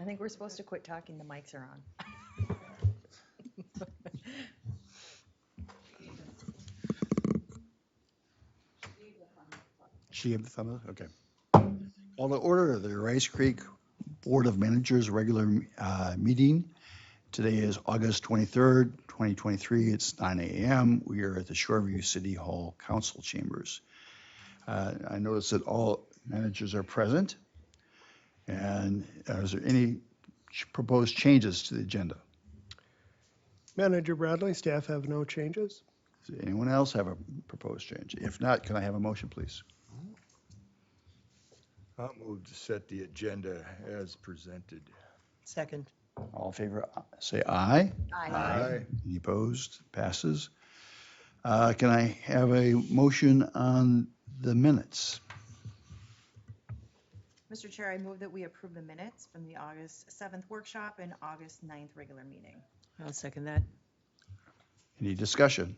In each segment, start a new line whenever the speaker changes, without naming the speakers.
I think we're supposed to quit talking. The mics are on.
She gave the thumb up? Okay. Call to order the Rice Creek Board of Managers regular meeting. Today is August 23rd, 2023. It's 9 a.m. We are at the Shoreview City Hall Council Chambers. I notice that all managers are present. And is there any proposed changes to the agenda?
Manager Bradley, staff have no changes.
Does anyone else have a proposed change? If not, can I have a motion, please?
I'll move to set the agenda as presented.
Second.
All in favor, say aye.
Aye.
Any opposed? Passes. Can I have a motion on the minutes?
Mr. Chair, I move that we approve the minutes from the August 7th workshop and August 9th regular meeting.
I'll second that.
Any discussion?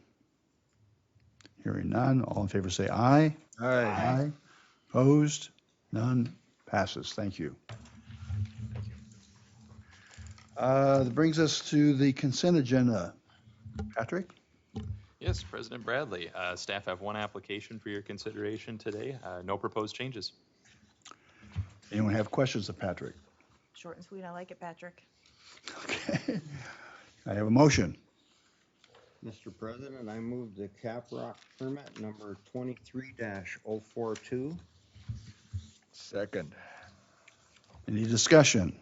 Hearing none. All in favor, say aye.
Aye.
Opposed? None. Passes. Thank you. That brings us to the consent agenda. Patrick?
Yes, President Bradley. Staff have one application for your consideration today. No proposed changes.
Anyone have questions of Patrick?
Short and sweet, I like it, Patrick.
Okay. I have a motion.
Mr. President, I move the Caprock permit number 23-042.
Second.
Any discussion?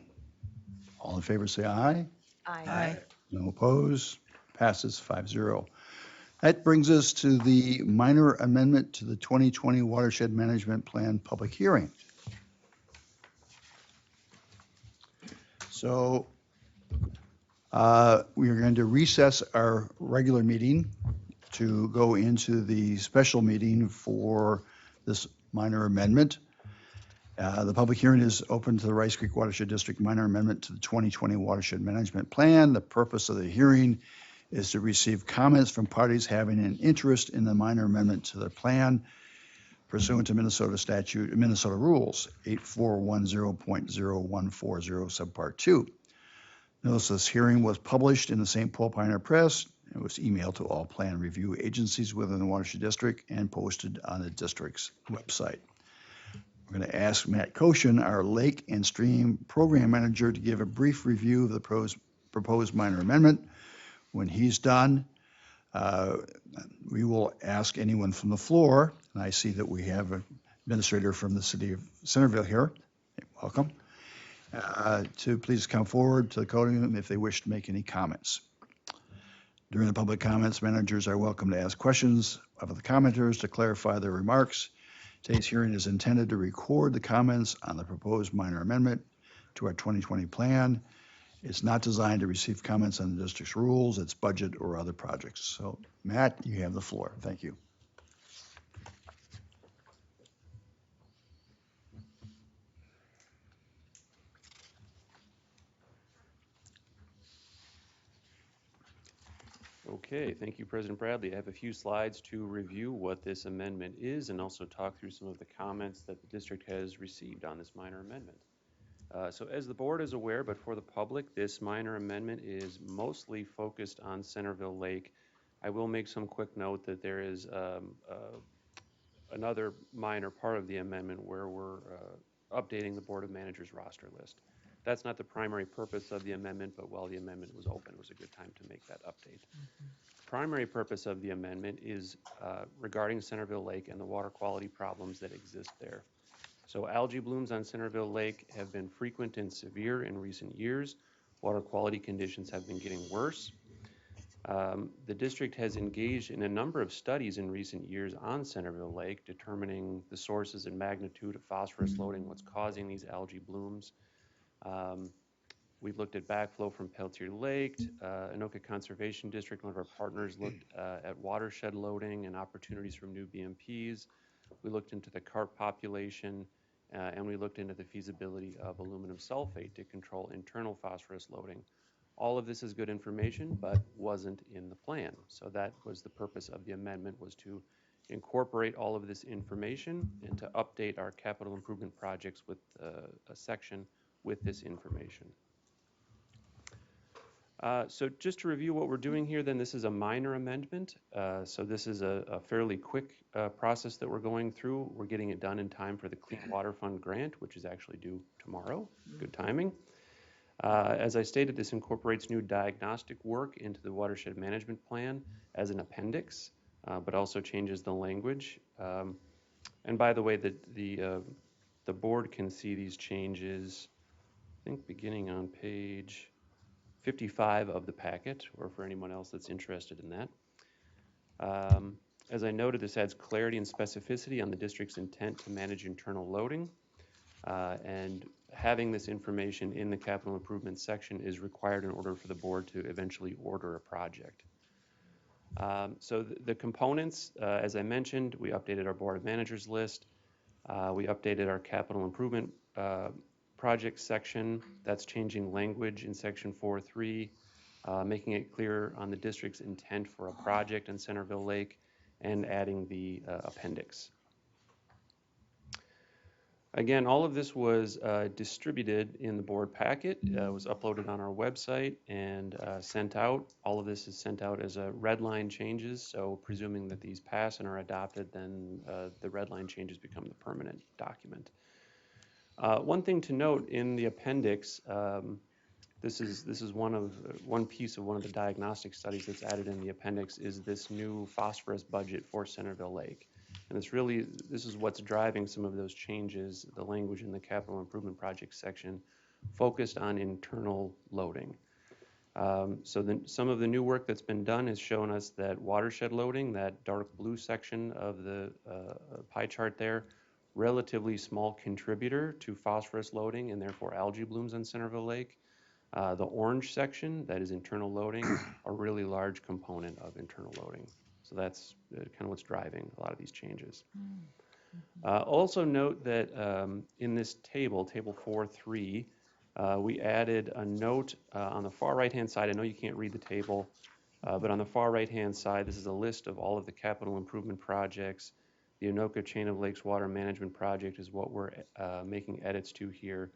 All in favor, say aye.
Aye.
No opposed. Passes 5-0. That brings us to the minor amendment to the 2020 Watershed Management Plan public hearing. So we are going to recess our regular meeting to go into the special meeting for this minor amendment. The public hearing is open to the Rice Creek Watershed District minor amendment to the 2020 Watershed Management Plan. The purpose of the hearing is to receive comments from parties having an interest in the minor amendment to the plan pursuant to Minnesota statute, Minnesota rules 8410.0140 subpart 2. Notice this hearing was published in the St. Paul Pioneer Press. It was emailed to all plan review agencies within the Watershed District and posted on the district's website. We're going to ask Matt Koshin, our Lake and Stream Program Manager, to give a brief review of the proposed minor amendment. When he's done, we will ask anyone from the floor, and I see that we have an administrator from the city of Centerville here. Welcome. To please come forward to the podium if they wish to make any comments. During the public comments, managers are welcome to ask questions of the commenters to clarify their remarks. Today's hearing is intended to record the comments on the proposed minor amendment to our 2020 plan. It's not designed to receive comments on the district's rules, its budget, or other projects. So, Matt, you have the floor. Thank you.
Okay, thank you, President Bradley. I have a few slides to review what this amendment is and also talk through some of the comments that the district has received on this minor amendment. So as the board is aware, but for the public, this minor amendment is mostly focused on Centerville Lake. I will make some quick note that there is another minor part of the amendment where we're updating the Board of Managers roster list. That's not the primary purpose of the amendment, but while the amendment was open, it was a good time to make that update. Primary purpose of the amendment is regarding Centerville Lake and the water quality problems that exist there. So algae blooms on Centerville Lake have been frequent and severe in recent years. Water quality conditions have been getting worse. The district has engaged in a number of studies in recent years on Centerville Lake, determining the sources and magnitude of phosphorus loading, what's causing these algae blooms. We've looked at backflow from Peltier Lake. Anoka Conservation District, one of our partners, looked at watershed loading and opportunities from new BMPs. We looked into the carp population, and we looked into the feasibility of aluminum sulfate to control internal phosphorus loading. All of this is good information, but wasn't in the plan. So that was the purpose of the amendment, was to incorporate all of this information and to update our capital improvement projects with a section with this information. So just to review what we're doing here, then this is a minor amendment. So this is a fairly quick process that we're going through. We're getting it done in time for the Clean Water Fund grant, which is actually due tomorrow. Good timing. As I stated, this incorporates new diagnostic work into the watershed management plan as an appendix, but also changes the language. And by the way, the board can see these changes, I think beginning on page 55 of the packet, or for anyone else that's interested in that. As I noted, this adds clarity and specificity on the district's intent to manage internal loading. And having this information in the capital improvement section is required in order for the board to eventually order a project. So the components, as I mentioned, we updated our board of managers list. We updated our capital improvement project section. That's changing language in section 4.3, making it clear on the district's intent for a project in Centerville Lake, and adding the appendix. Again, all of this was distributed in the board packet. It was uploaded on our website and sent out. All of this is sent out as a red line changes. So presuming that these pass and are adopted, then the red line changes become the permanent document. One thing to note in the appendix, this is one piece of one of the diagnostic studies that's added in the appendix, is this new phosphorus budget for Centerville Lake. And this is what's driving some of those changes, the language in the capital improvement project section focused on internal loading. So some of the new work that's been done has shown us that watershed loading, that dark blue section of the pie chart there, relatively small contributor to phosphorus loading and therefore algae blooms on Centerville Lake. The orange section, that is internal loading, a really large component of internal loading. So that's kind of what's driving a lot of these changes. Also note that in this table 4.3, we added a note on the far right-hand side. I know you can't read the table, but on the far right-hand side, this is a list of all of the capital improvement projects. The Anoka Chain of Lakes Water Management Project is what we're making edits to here.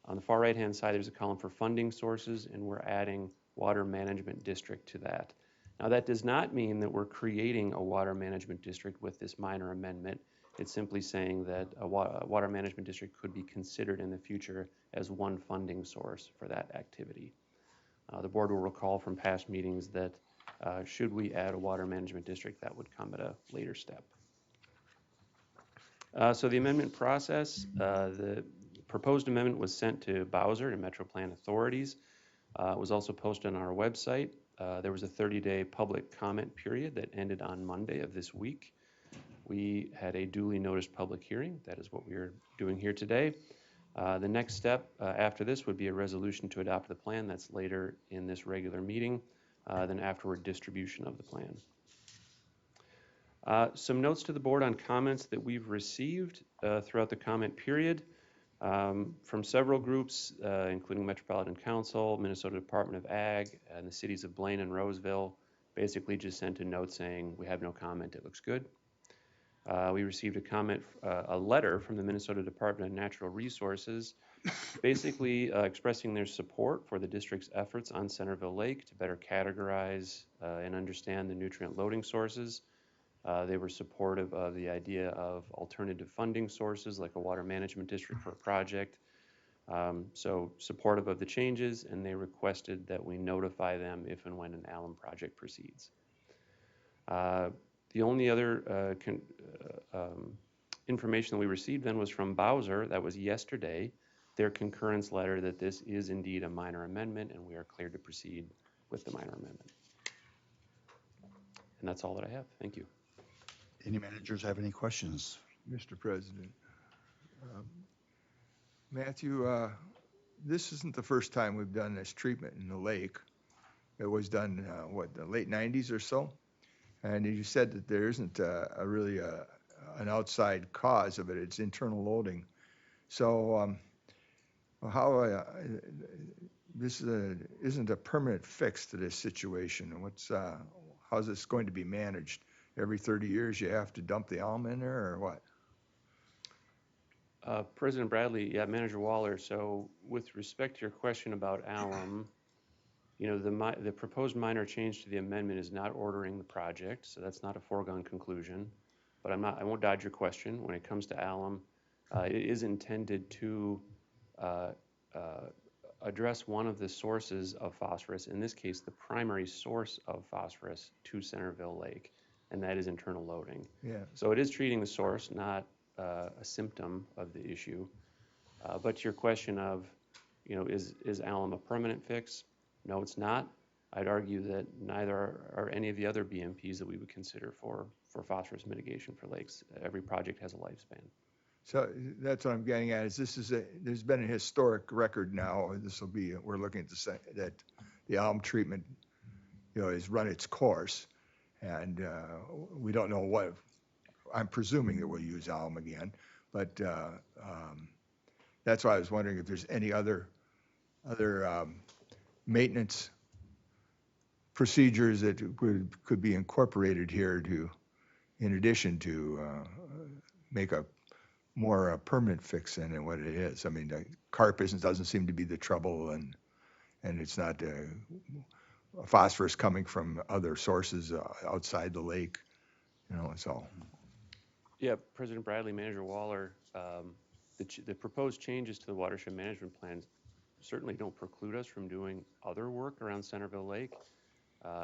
On the far right-hand side, there's a column for funding sources, and we're adding water management district to that. Now, that does not mean that we're creating a water management district with this minor amendment. It's simply saying that a water management district could be considered in the future as one funding source for that activity. The board will recall from past meetings that should we add a water management district, that would come at a later step. So the amendment process, the proposed amendment was sent to Bowser and Metro Plan authorities. It was also posted on our website. There was a 30-day public comment period that ended on Monday of this week. We had a duly noticed public hearing. That is what we are doing here today. The next step after this would be a resolution to adopt the plan. That's later in this regular meeting. Then afterward, distribution of the plan. Some notes to the board on comments that we've received throughout the comment period from several groups, including Metropolitan Council, Minnesota Department of Ag, and the cities of Blaine and Roseville. Basically just sent a note saying, we have no comment, it looks good. We received a letter from the Minnesota Department of Natural Resources, basically expressing their support for the district's efforts on Centerville Lake to better categorize and understand the nutrient loading sources. They were supportive of the idea of alternative funding sources like a water management district for a project. So supportive of the changes, and they requested that we notify them if and when an alum project proceeds. The only other information that we received then was from Bowser. That was yesterday, their concurrence letter that this is indeed a minor amendment and we are cleared to proceed with the minor amendment. And that's all that I have. Thank you.
Any managers have any questions?
Mr. President. Matthew, this isn't the first time we've done this treatment in the lake. It was done, the late 90s or so? And you said that there isn't really an outside cause of it. It's internal loading. So how this isn't a permanent fix to this situation? How's this going to be managed? Every 30 years you have to dump the alum in there, or what?
President Bradley, yeah, Manager Waller. So with respect to your question about alum, you know, the proposed minor change to the amendment is not ordering the project, so that's not a foregone conclusion. But I won't dodge your question. When it comes to alum, it is intended to uh, uh, address one of the sources of phosphorus, in this case, the primary source of phosphorus to Centerville Lake, and that is internal loading.
Yeah.
So it is treating the source, not a symptom of the issue. But to your question of, you know, is alum a permanent fix? No, it's not. I'd argue that neither are any of the other BMPs that we would consider for phosphorus mitigation for lakes. Every project has a lifespan.
So that's what I'm getting at, is there's been a historic record now, we're looking at that the alum treatment, you know, has run its course. And we don't know I'm presuming that we'll use alum again, but that's why I was wondering if there's any other maintenance procedures that could be incorporated here in addition to make a more permanent fix than what it is. I mean, the carp doesn't seem to be the trouble, and it's not phosphorus coming from other sources outside the lake, you know, so.
Yeah, President Bradley, Manager Waller, the proposed changes to the watershed management plans certainly don't preclude us from doing other work around Centerville Lake.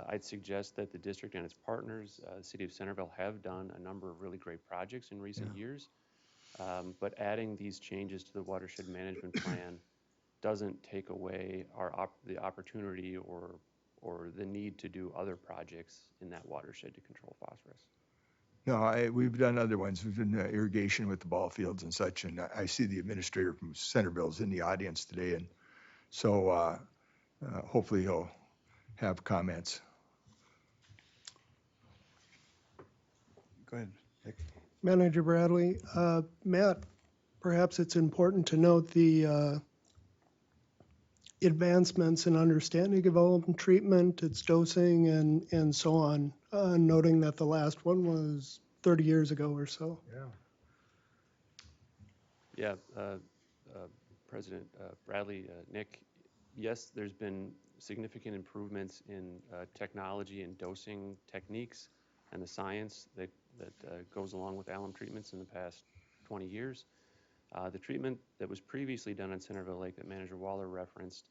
I'd suggest that the district and its partners, the City of Centerville, have done a number of really great projects in recent years. But adding these changes to the watershed management plan doesn't take away the opportunity or the need to do other projects in that watershed to control phosphorus.
No, we've done other ones. We've done irrigation with the ball fields and such, and I see the administrator from Centerville is in the audience today, and so hopefully he'll have comments.
Go ahead, Dick.
Manager Bradley, Matt, perhaps it's important to note the advancements in understanding of alum treatment, its dosing, and so on, noting that the last one was 30 years ago or so.
Yeah, President Bradley, Nick, yes, there's been significant improvements in technology and dosing techniques and the science that goes along with alum treatments in the past 20 years. The treatment that was previously done on Centerville Lake that Manager Waller referenced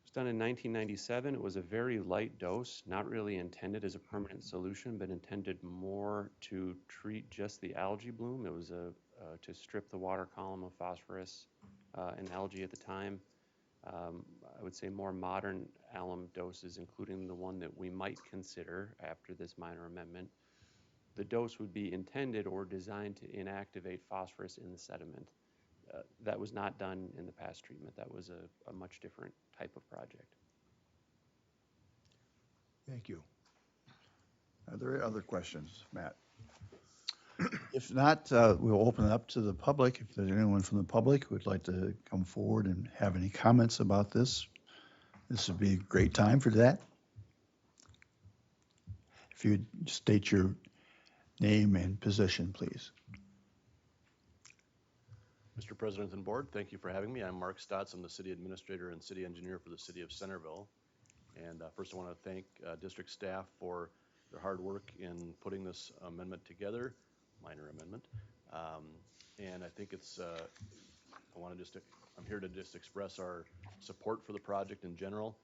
was done in 1997. It was a very light dose, not really intended as a permanent solution, but intended more to treat just the algae bloom. It was to strip the water column of phosphorus and algae at the time. I would say more modern alum doses, including the one that we might consider after this minor amendment, the dose would be intended or designed to inactivate phosphorus in the sediment. That was not done in the past treatment. That was a much different type of project.
Thank you.
Are there other questions, Matt? If not, we'll open it up to the public. If there's anyone from the public who would like to come forward and have any comments about this, this would be a great time for that. If you would state your name and position, please.
Mr. President and Board, thank you for having me. I'm Mark Stotts. I'm the City Administrator and City Engineer for the City of Centerville. And first I want to thank district staff for their hard work in putting this amendment together, minor amendment. And I think it's, I'm here to just express our support for the project in general.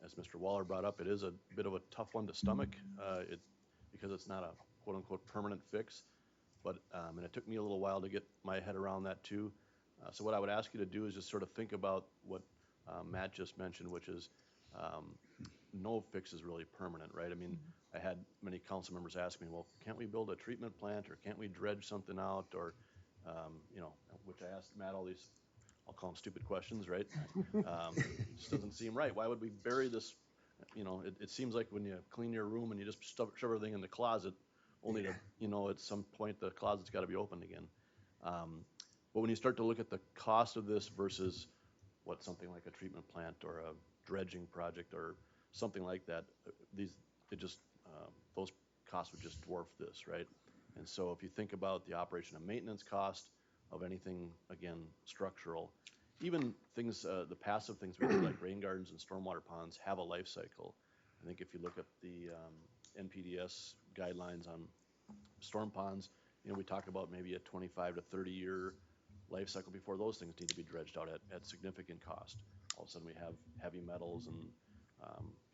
As Mr. Waller brought up, it is a bit of a tough one to stomach because it's not a quote unquote permanent fix. But, and it took me a little while to get my head around that too. So what I would ask you to do is just sort of think about what Matt just mentioned, which is no fix is really permanent, right? I mean, I had many council members ask me, well, can't we build a treatment plant or can't we dredge something out or, you know, which I asked Matt all these, I'll call them stupid questions, right? Just doesn't seem right. Why would we bury this? You know, it seems like when you clean your room and you just shove everything in the closet, only to, you know, at some point the closet's got to be opened again. But when you start to look at the cost of this versus what something like a treatment plant or a dredging project or something like that, those costs would just dwarf this, right? And so if you think about the operation and maintenance cost of anything, again, structural, even things, the passive things we do like rain gardens and stormwater ponds have a life cycle. I think if you look at the NPDS guidelines on storm ponds, we talk about maybe a 25 to 30-year life cycle before those things need to be dredged out at significant cost. All of a sudden we have heavy metals and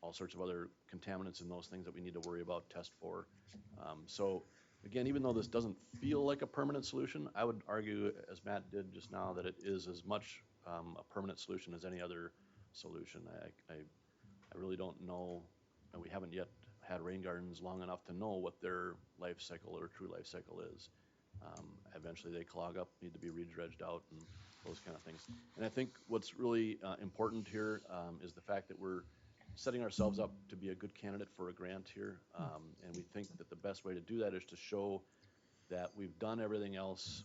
all sorts of other contaminants in those things that we need to worry about, test for. So again, even though this doesn't feel like a permanent solution, I would argue, as Matt did just now, that it is as much a permanent solution as any other solution. I really don't know, and we haven't yet had rain gardens long enough to know what their life cycle or true life cycle is. Eventually they clog up, need to be redredged out, and those kind of things. And I think what's really important here is the fact that we're setting ourselves up to be a good candidate for a grant here. And we think that the best way to do that is to show that we've done everything else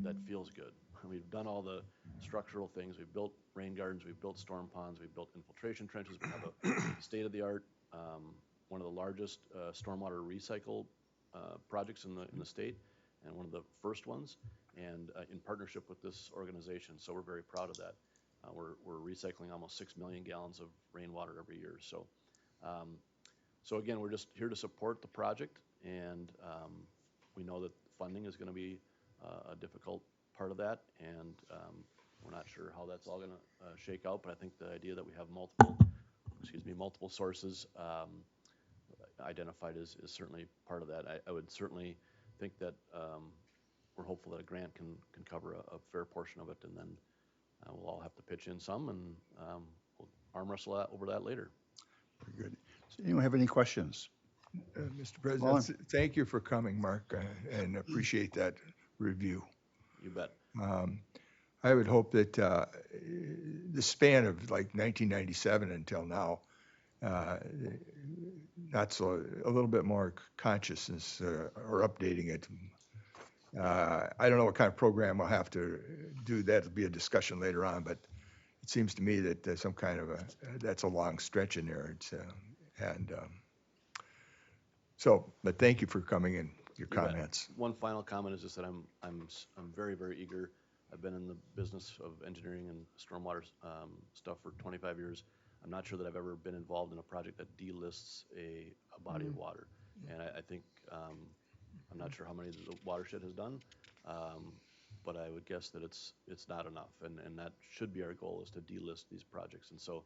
that feels good. We've done all the structural things. We've built rain gardens, we've built storm ponds, we've built infiltration trenches. We have a state-of-the-art, one of the largest stormwater recycle projects in the state, and one of the first ones, and in partnership with this organization. So we're very proud of that. We're recycling almost 6 million gallons of rainwater every year. So, so again, we're just here to support the project, and we know that funding is going to be a difficult part of that, and we're not sure how that's all going to shake out. But I think the idea that we have multiple sources identified is certainly part of that. I would certainly think that we're hopeful that a grant can cover a fair portion of it, and then we'll all have to pitch in some, and we'll arm wrestle over that later.
Very good. Does anyone have any questions?
Mr. President, thank you for coming, Mark, and appreciate that review.
You bet.
I would hope that the span of like 1997 until now, a little bit more consciousness or updating it. I don't know what kind of program we'll have to do. That'll be a discussion later on, but it seems to me that there's some kind of that's a long stretch in there. But thank you for coming in, your comments.
One final comment is just that I'm very, very eager. I've been in the business of engineering and stormwater stuff for 25 years. I'm not sure that I've ever been involved in a project that delists a body of water. And I think, I'm not sure how many the Watershed has done, but I would guess that it's not enough. And that should be our goal, is to delist these projects. And so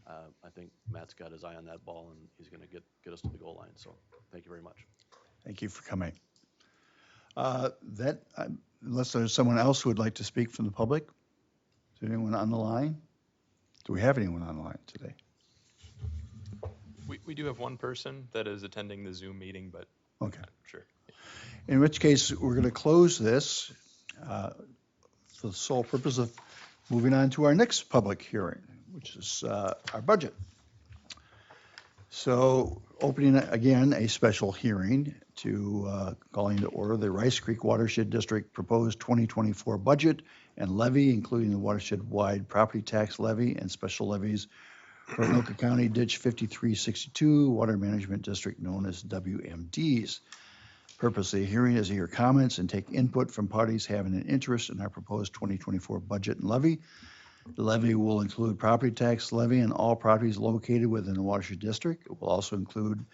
I think Matt's got his eye on that ball, and he's going to get us to the goal line. So thank you very much.
Thank you for coming. Unless there's someone else who would like to speak from the public, is there anyone on the line? Do we have anyone on the line today?
We do have one person that is attending the Zoom meeting, but
Okay.
Sure.
In which case, we're going to close this for the sole purpose of moving on to our next public hearing, which is our budget. So opening again a special hearing to calling to order the Rice Creek Watershed District proposed 2024 budget and levy, including the watershed-wide property tax levy and special levies for Anoka County Ditch 5362 Water Management District, known as WMDs. Purpose of the hearing is to hear comments and take input from parties having an interest in our proposed 2024 budget and levy. The levy will include property tax levy on all properties located within the watershed district. It will also include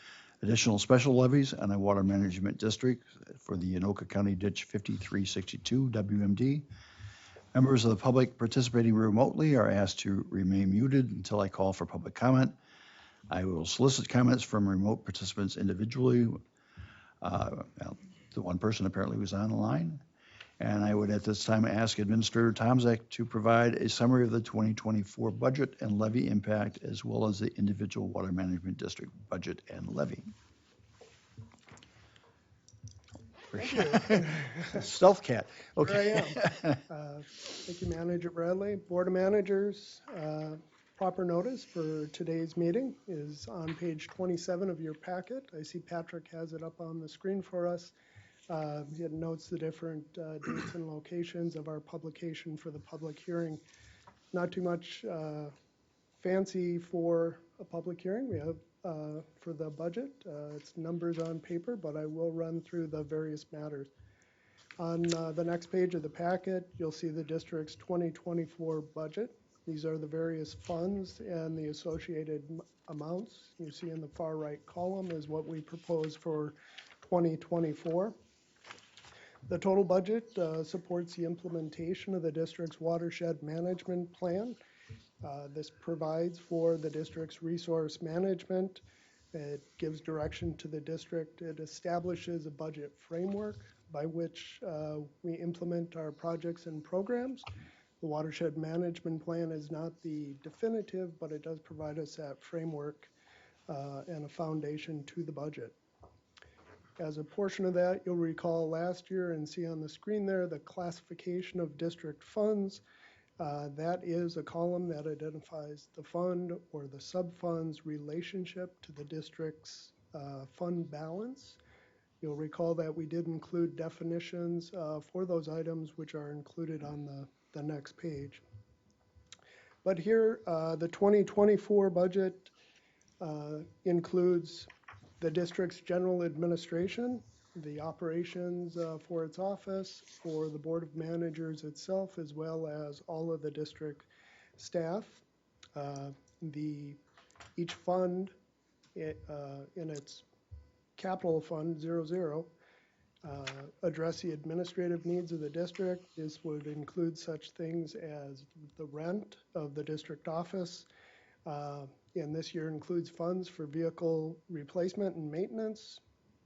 additional special levies on a water management district for the Anoka County Ditch 5362 WMD. Members of the public participating remotely are asked to remain muted until I call for public comment. I will solicit comments from remote participants individually. The one person apparently was on the line. And I would at this time ask Administrator Tomzak to provide a summary of the 2024 budget and levy impact, as well as the individual water management district budget and levy. Stealth cat. Okay.
Here I am. Thank you, Manager Bradley. Board of Managers, proper notice for today's meeting is on page 27 of your packet. I see Patrick has it up on the screen for us. It notes the different dates and locations of our publication for the public hearing. Not too much fancy for a public hearing. We have for the budget. It's numbers on paper, but I will run through the various matters. On the next page of the packet, you'll see the district's 2024 budget. These are the various funds and the associated amounts. You see in the far right column is what we propose for 2024. The total budget supports the implementation of the district's watershed management plan. This provides for the district's resource management. It gives direction to the district. It establishes a budget framework by which we implement our projects and programs. The watershed management plan is not the definitive, but it does provide us that framework and a foundation to the budget. As a portion of that, you'll recall last year and see on the screen there the classification of district funds. That is a column that identifies the fund or the sub-fund's relationship to the district's fund balance. You'll recall that we did include definitions for those items, which are included on the next page. But here, the 2024 budget includes the district's general administration, the operations for its office, for the Board of Managers itself, as well as all of the district staff. Each fund in its capital fund 00 address the administrative needs of the district. This would include such things as the rent of the district office, and this year includes funds for vehicle replacement and maintenance,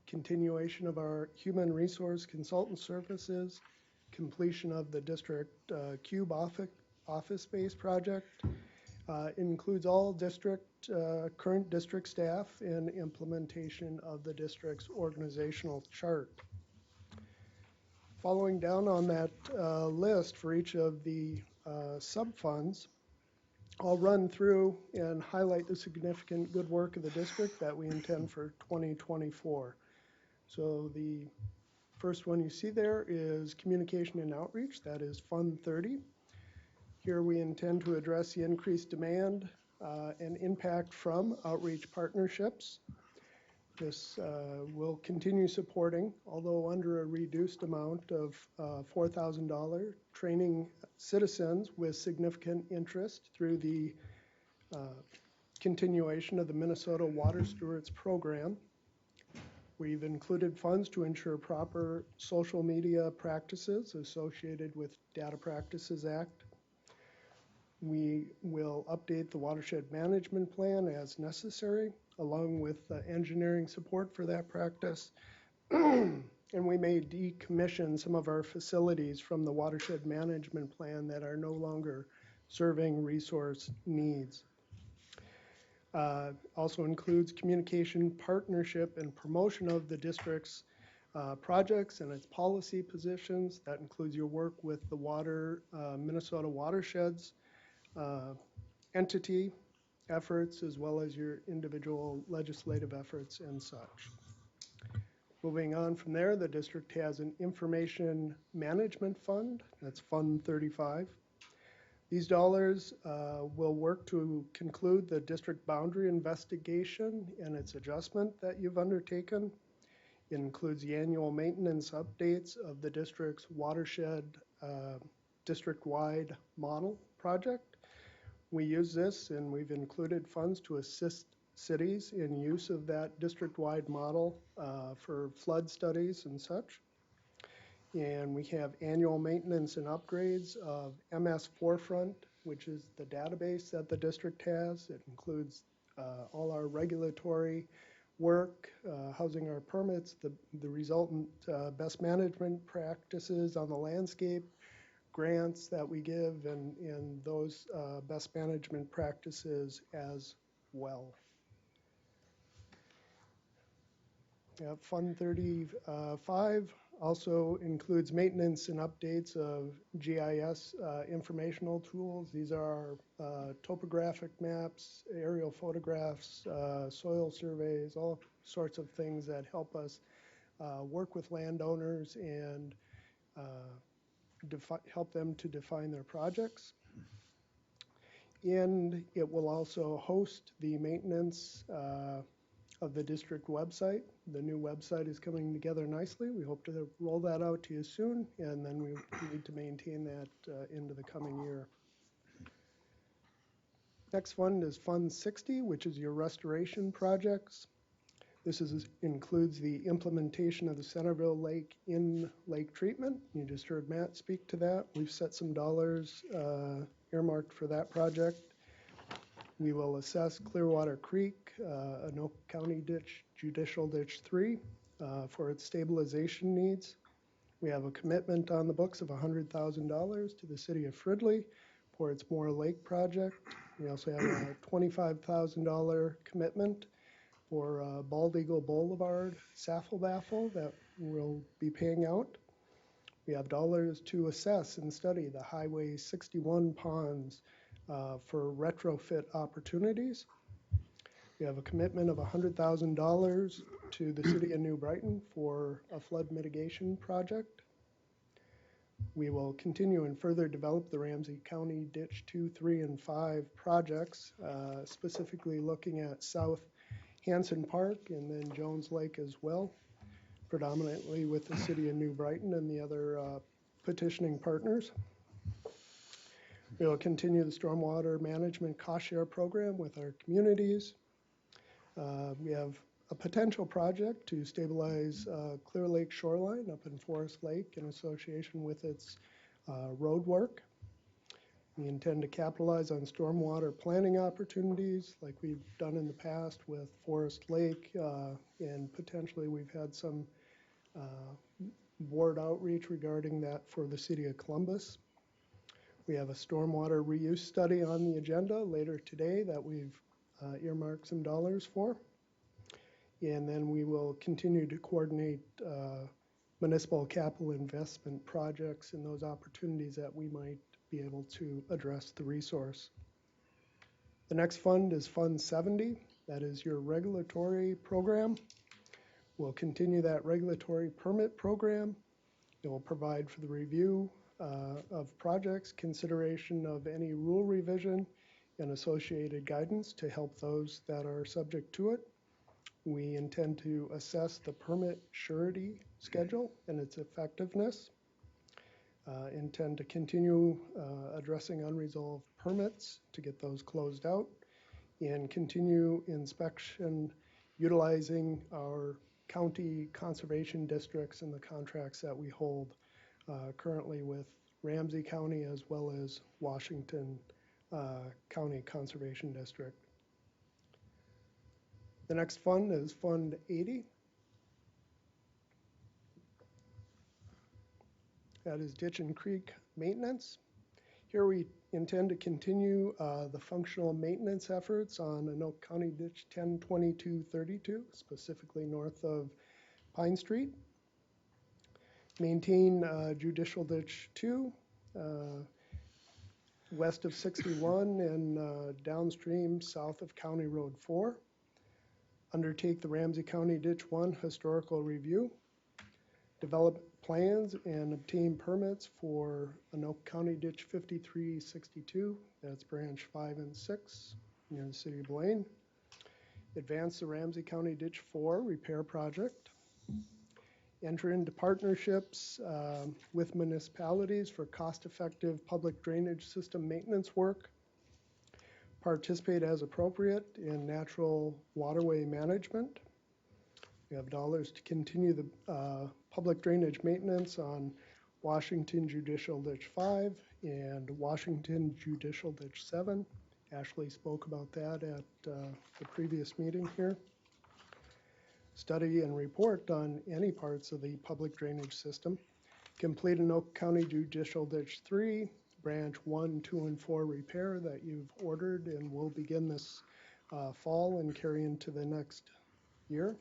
continuation of our human resource consultant services, completion of the district cube office space project. It includes all current district staff and implementation of the district's organizational chart. Following down on that list for each of the sub-funds, I'll run through and highlight the significant good work of the district that we intend for 2024. So the first one you see there is communication and outreach. That is Fund 30. Here we intend to address the increased demand and impact from outreach partnerships. This will continue supporting, although under a reduced amount of $4,000, training citizens with significant interest through the continuation of the Minnesota Water Stewards Program. We've included funds to ensure proper social media practices associated with Data Practices Act. We will update the watershed management plan as necessary, along with engineering support for that practice. And we may decommission some of our facilities from the watershed management plan that are no longer serving resource needs. Also includes communication, partnership, and promotion of the district's projects and its policy positions. That includes your work with the Minnesota Watersheds entity efforts, as well as your individual legislative efforts and such. Moving on from there, the district has an information management fund. That's Fund 35. These dollars will work to conclude the district boundary investigation and its adjustment that you've undertaken. It includes the annual maintenance updates of the district's watershed district-wide model project. We use this, and we've included funds to assist cities in use of that district-wide model for flood studies and such. And we have annual maintenance and upgrades of MS Forefront, which is the database that the district has. It includes all our regulatory work, housing our permits, the resultant best management practices on the landscape, grants that we give, and those best management practices as well. Fund 35 also includes maintenance and updates of GIS informational tools. These are topographic maps, aerial photographs, soil surveys, all sorts of things that help us work with landowners and help them to define their projects. And it will also host the maintenance of the district website. The new website is coming together nicely. We hope to roll that out to you soon, and then we need to maintain that into the coming year. Next fund is Fund 60, which is your restoration projects. This includes the implementation of the Centerville Lake in lake treatment. You just heard Matt speak to that. We've set some dollars earmarked for that project. We will assess Clearwater Creek, Anoka County Ditch, Judicial Ditch 3 for its stabilization needs. We have a commitment on the books of $100,000 to the city of Fridley for its Moore Lake project. We also have a $25,000 commitment for Bald Eagle Boulevard Saffle Baffle that we'll be paying out. We have dollars to assess and study the Highway 61 ponds for retrofit opportunities. We have a commitment of $100,000 to the city of New Brighton for a flood mitigation project. We will continue and further develop the Ramsey County Ditch 2, 3, and 5 projects, specifically looking at South Hanson Park and then Jones Lake as well, predominantly with the city of New Brighton and the other petitioning partners. We will continue the stormwater management cost share program with our communities. We have a potential project to stabilize Clear Lake shoreline up in Forest Lake in association with its road work. We intend to capitalize on stormwater planning opportunities like we've done in the past with Forest Lake, and potentially we've had some board outreach regarding that for the city of Columbus. We have a stormwater reuse study on the agenda later today that we've earmarked some dollars for. And then we will continue to coordinate municipal capital investment projects and those opportunities that we might be able to address the resource. The next fund is Fund 70. That is your regulatory program. We'll continue that regulatory permit program. It will provide for the review of projects, consideration of any rule revision, and associated guidance to help those that are subject to it. We intend to assess the permit surety schedule and its effectiveness. Intend to continue addressing unresolved permits to get those closed out, and continue inspection utilizing our county conservation districts and the contracts that we hold currently with Ramsey County as well as Washington County Conservation District. The next fund is Fund 80. That is Ditch and Creek Maintenance. Here we intend to continue the functional maintenance efforts on Anoka County Ditch 102232, specifically north of Pine Street. Maintain Judicial Ditch 2, west of 61 and downstream south of County Road 4. Undertake the Ramsey County Ditch 1 historical review. Develop plans and obtain permits for Anoka County Ditch 5362, that's branch 5 and 6 near the city of Blaine. Advance the Ramsey County Ditch 4 repair project. Enter into partnerships with municipalities for cost-effective public drainage system maintenance work. Participate as appropriate in natural waterway management. We have dollars to continue the public drainage maintenance on Washington Judicial Ditch 5 and Washington Judicial Ditch 7. Ashley spoke about that at the previous meeting here. Study and report on any parts of the public drainage system. Complete Anoka County Judicial Ditch 3, branch 1, 2, and 4 repair that you've ordered and will begin this fall and carry into the next year.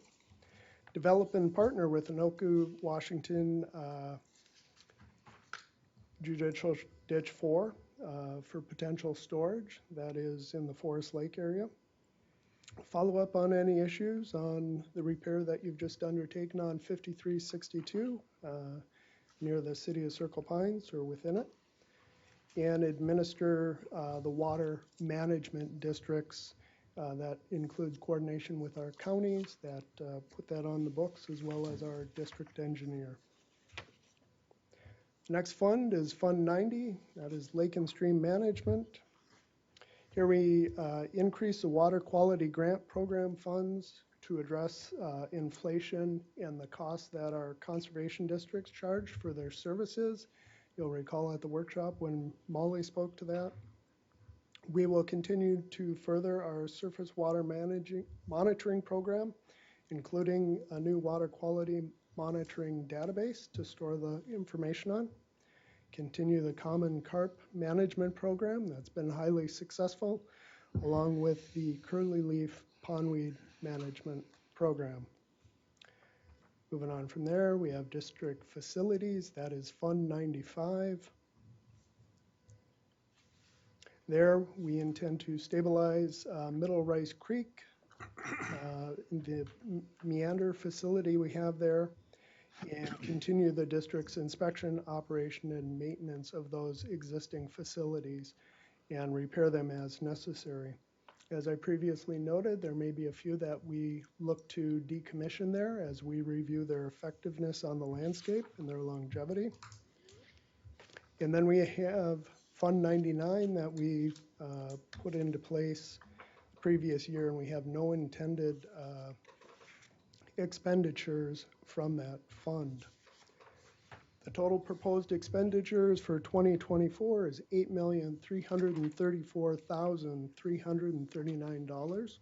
Develop and partner with Anoka Washington Judicial Ditch 4 for potential storage. That is in the Forest Lake area. Follow up on any issues on the repair that you've just undertaken on 5362 near the city of Circle Pines or within it. and administer the water management districts. That includes coordination with our counties that put that on the books, as well as our district engineer. Next fund is Fund 90, that is Lake and Stream Management. Here we increase the water quality grant program funds to address inflation and the costs that our conservation districts charge for their services. You'll recall at the workshop when Molly spoke to that. We will continue to further our surface water monitoring program, including a new water quality monitoring database to store the information on. Continue the common carp management program that's been highly successful, along with the curly leaf pondweed management program. Moving on from there, we have district facilities, that is Fund 95. There, we intend to stabilize Middle Rice Creek, the meander facility we have there, and continue the district's inspection, operation, and maintenance of those existing facilities and repair them as necessary. As I previously noted, there may be a few that we look to decommission there as we review their effectiveness on the landscape and their longevity. And then we have Fund 99 that we put into place previous year, and we have no intended expenditures from that fund. The total proposed expenditures for 2024 is $8,334,339.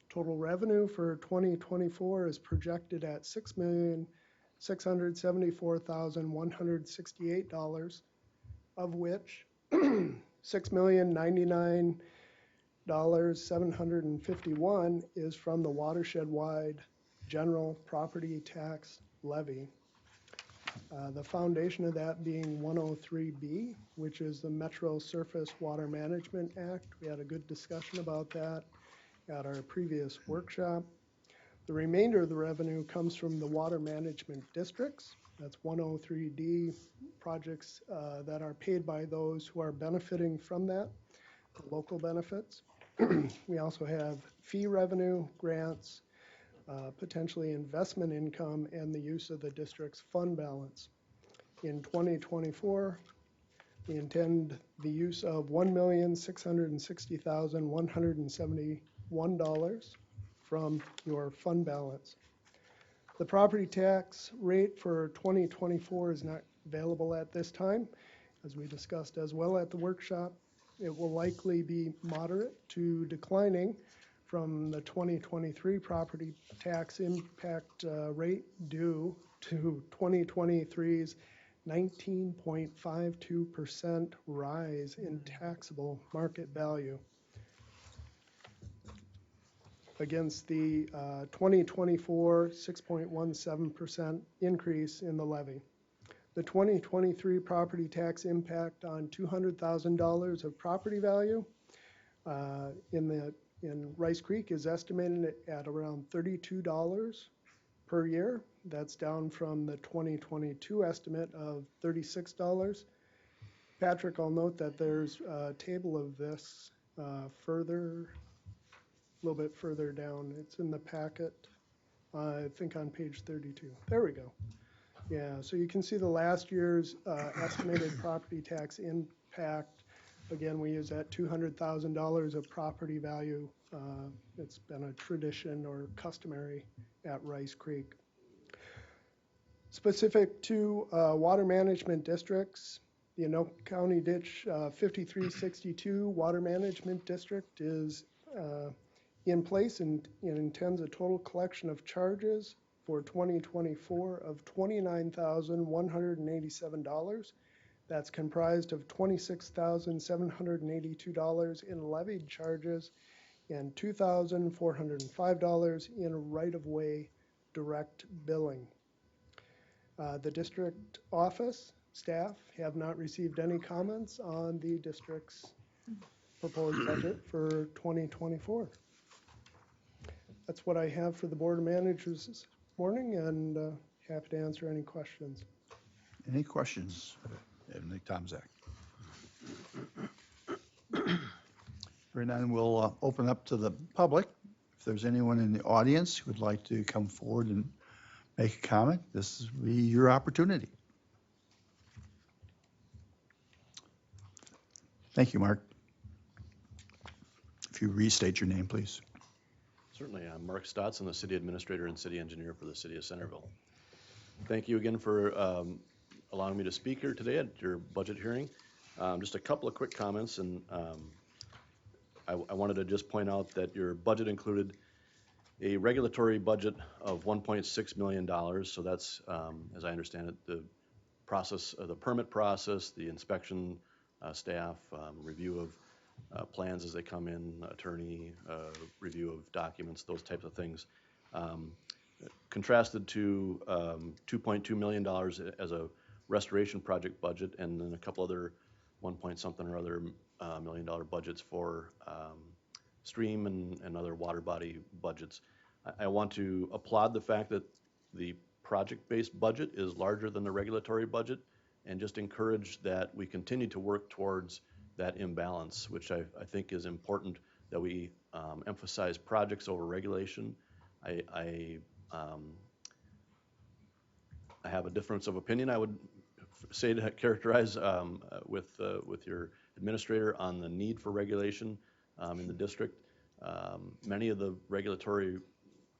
Total revenue for 2024 is projected at $6,674,168, of which $6,099,751 is from the watershed-wide general property tax levy. The foundation of that being 103B, which is the Metro Surface Water Management Act. We had a good discussion about that at our previous workshop. The remainder of the revenue comes from the water management districts. That's 103D projects that are paid by those who are benefiting from that, the local benefits. We also have fee revenue, grants, potentially investment income, and the use of the district's fund balance. In 2024, we intend the use of $1,660,171 from your fund balance. The property tax rate for 2024 is not available at this time, as we discussed as well at the workshop. It will likely be moderate to declining from the 2023 property tax impact rate due to 2023's 19.52% rise in taxable market value against the 2024 6.17% increase in the levy. The 2023 property tax impact on $200,000 of property value in Rice Creek is estimated at around $32 per year. That's down from the 2022 estimate of $36. Patrick, I'll note that there's a table of this a little bit further down. It's in the packet, I think on page 32. There we go. Yeah, so you can see the last year's estimated property tax impact. Again, we use that $200,000 of property value. It's been a tradition or customary at Rice Creek. Specific to water management districts, the Anoka County Ditch 5362 Water Management District is in place and intends a total collection of charges for 2024 of $29,187. That's comprised of $26,782 in levied charges and $2,405 in right-of-way direct billing. The district office staff have not received any comments on the district's proposed budget for 2024. That's what I have for the Board of Managers this morning, and happy to answer any questions.
Any questions? Nick Tomzak. Hearing none, we'll open up to the public. If there's anyone in the audience who would like to come forward and make a comment, this will be your opportunity. Thank you, Mark. If you restate your name, please.
Certainly, I'm Mark Stotts. I'm the city administrator and city engineer for the city of Centerville. Thank you again for allowing me to speak here today at your budget hearing. Just a couple of quick comments, and I wanted to just point out that your budget included a regulatory budget of $1.6 million. So that's, as I understand it, the process, the permit process, the inspection staff, review of plans as they come in, attorney review of documents, those types of things. Contrasted to $2.2 million as a restoration project budget, and then a couple other 1 point something or other $1 million budgets for stream and other water body budgets. I want to applaud the fact that the project-based budget is larger than the regulatory budget, and just encourage that we continue to work towards that imbalance, which I think is important, that we emphasize projects over regulation. I have a difference of opinion, I would say, to characterize with your administrator on the need for regulation in the district. Many of the regulatory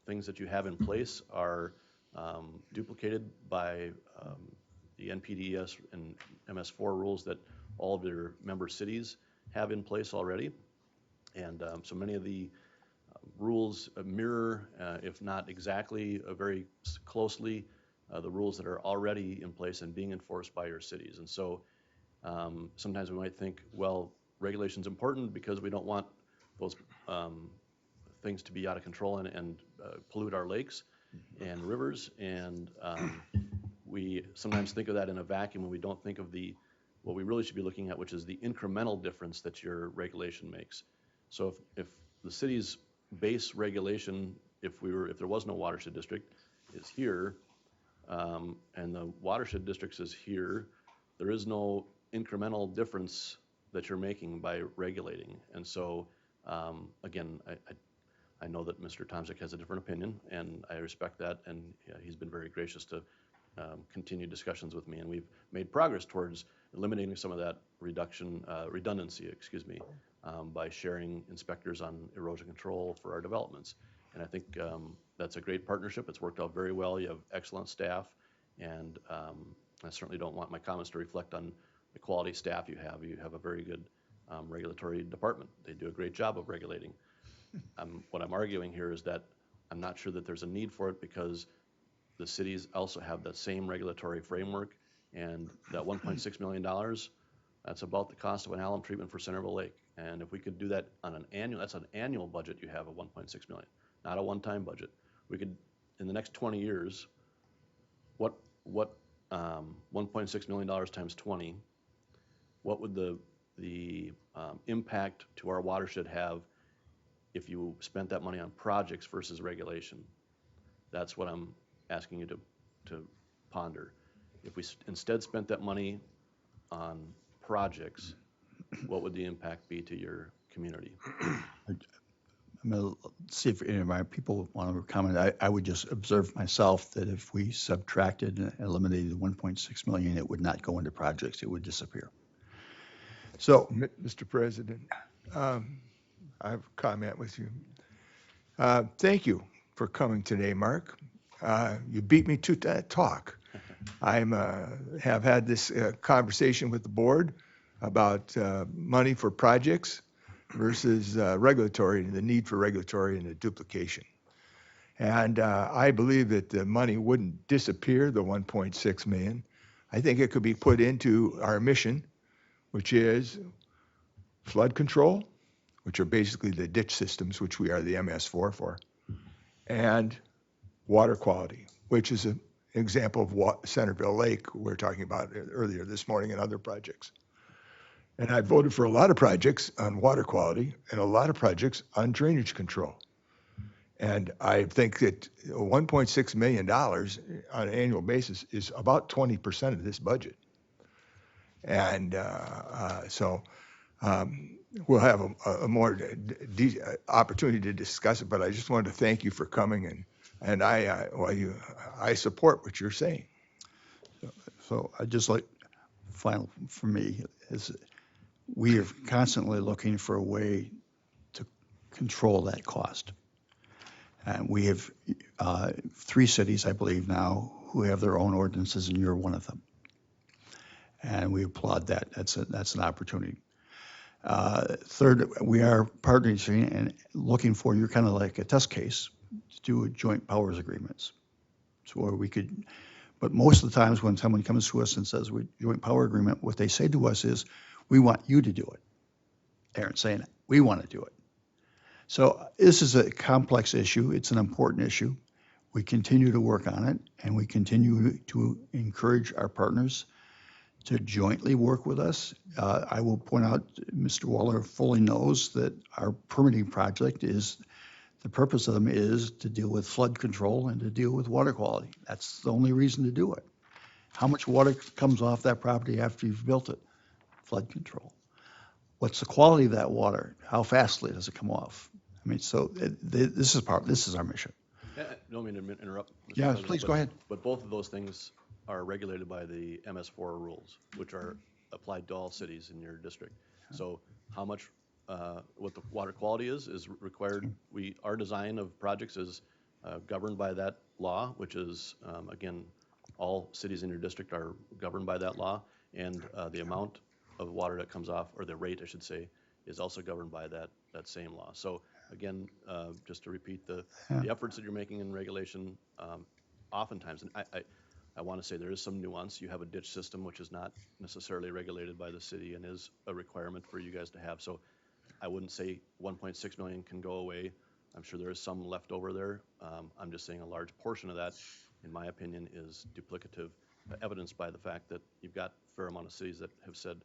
things that you have in place are duplicated by the NPDES and MS4 rules that all of their member cities have in place already. And so many of the rules mirror, if not exactly, very closely, the rules that are already in place and being enforced by your cities. And so sometimes we might think, well, regulation's important because we don't want those things to be out of control and pollute our lakes and rivers. And we sometimes think of that in a vacuum, and we don't think of what we really should be looking at, which is the incremental difference that your regulation makes. So if the city's base regulation, if there was no watershed district, is here, and the watershed districts is here, there is no incremental difference that you're making by regulating. And so, again, I know that Mr. Tomczyk has a different opinion, and I respect that, and he's been very gracious to continue discussions with me, and we've made progress towards eliminating some of that redundancy, by sharing inspectors on erosion control for our developments. And I think that's a great partnership. It's worked out very well. You have excellent staff, and I certainly don't want my comments to reflect on the quality staff you have. You have a very good regulatory department. They do a great job of regulating. What I'm arguing here is that I'm not sure that there's a need for it, because the cities also have that same regulatory framework, and that $1.6 million, that's about the cost of an alum treatment for Centerville Lake. And if we could do that on an annual, that's an annual budget, you have a $1.6 million, not a one-time budget. We could, in the next 20 years, what $1.6 million times 20, what would the impact to our watershed have if you spent that money on projects versus regulation? That's what I'm asking you to ponder. If we instead spent that money on projects, what would the impact be to your community?
I'm going to see if any of my people want to comment. I would just observe myself that if we subtracted and eliminated the 1.6 million, it would not go into projects. It would disappear. So,
Mr. President, I have a comment with you. Thank you for coming today, Mark. You beat me to that talk. I have had this conversation with the board about money for projects versus regulatory, and the need for regulatory and the duplication. And I believe that the money wouldn't disappear, the 1.6 million. I think it could be put into our mission, which is flood control, which are basically the ditch systems, which we are the MS4 for, and water quality, which is an example of Centerville Lake we were talking about earlier this morning, and other projects. And I voted for a lot of projects on water quality and a lot of projects on drainage control. And I think that $1.6 million on an annual basis is about 20% of this budget. And so we'll have a more opportunity to discuss it, but I just wanted to thank you for coming, and I support what you're saying.
So I just like, final for me, is we are constantly looking for a way to control that cost. And we have 3 cities, I believe now, who have their own ordinances, and you're one of them. And we applaud that. That's an opportunity. Third, we are partnering and looking for, you're kind of like a test case, to do joint powers agreements. So where we could, but most of the times when someone comes to us and says we joint power agreement, what they say to us is, we want you to do it. They aren't saying it. We want to do it. So this is a complex issue. It's an important issue. We continue to work on it, and we continue to encourage our partners to jointly work with us. I will point out, Mr. Waller fully knows that our permitting project is, the purpose of them is to deal with flood control and to deal with water quality. That's the only reason to do it. How much water comes off that property after you've built it? Flood control. What's the quality of that water? How fastly does it come off? I mean, so this is our mission.
Don't mean to interrupt. Mr.
Yeah,
President,
please
but-
go ahead.
But both of those things are regulated by the MS4 rules, which are applied to all cities in your district. So how much, what the water quality is required. Our design of projects is governed by that law, which is, again, all cities in your district are governed by that law. And the amount of water that comes off, or the rate, I should say, is also governed by that same law. So again, just to repeat, the efforts that you're making in regulation, oftentimes, and I want to say there is some nuance. You have a ditch system, which is not necessarily regulated by the city and is a requirement for you guys to have. So I wouldn't say 1.6 million can go away. I'm sure there is some left over there. I'm just saying a large portion of that, in my opinion, is duplicative, evidenced by the fact that you've got a fair amount of cities that have said,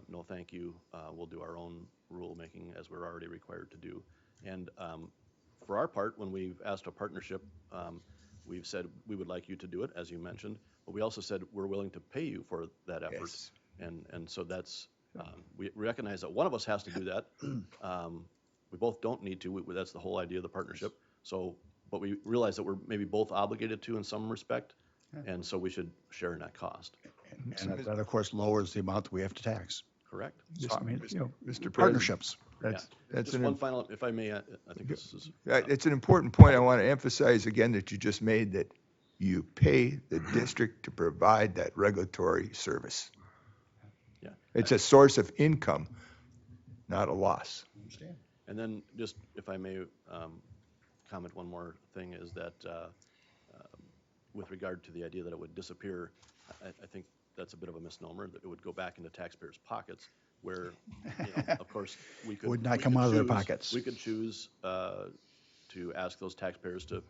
no, thank you, we'll do our own rulemaking as we're already required to do. And for our part, when we've asked a partnership, we've said we would like you to do it, as you mentioned, but we also said we're willing to pay you for that effort.
Yes.
And so that's, we recognize that one of us has to do that. We both don't need to. That's the whole idea of the partnership. So, but we realize that we're maybe both obligated to in some respect, and so we should share in that cost.
And that, of course, lowers the amount that we have to tax.
Correct?
So, I mean, you know,
Mr. President,
partnerships.
That's
Just
an
one final, if I may, I think this is.
it's an important point I want to emphasize again that you just made, that you pay the district to provide that regulatory service.
Yeah.
It's a source of income, not a loss.
And then just, if I may, comment one more thing, is that with regard to the idea that it would disappear, I think that's a bit of a misnomer, that it would go back into taxpayers' pockets, where, you know, of course, we could.
Would not
we
come
could
out of their
choose-
pockets.
We could choose to ask those taxpayers to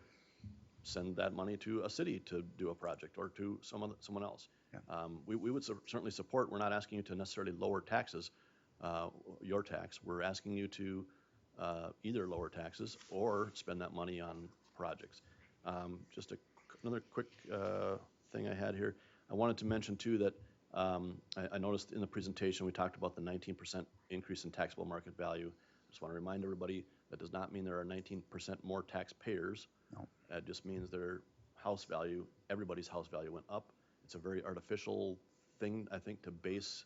send that money to a city to do a project, or to someone else. We would certainly support, we're not asking you to necessarily lower taxes, your tax. We're asking you to either lower taxes or spend that money on projects. Just another quick thing I had here. I wanted to mention too that I noticed in the presentation we talked about the 19% increase in taxable market value. I just want to remind everybody that does not mean there are 19% more taxpayers.
No.
That just means their house value, everybody's house value went up. It's a very artificial thing, I think, to base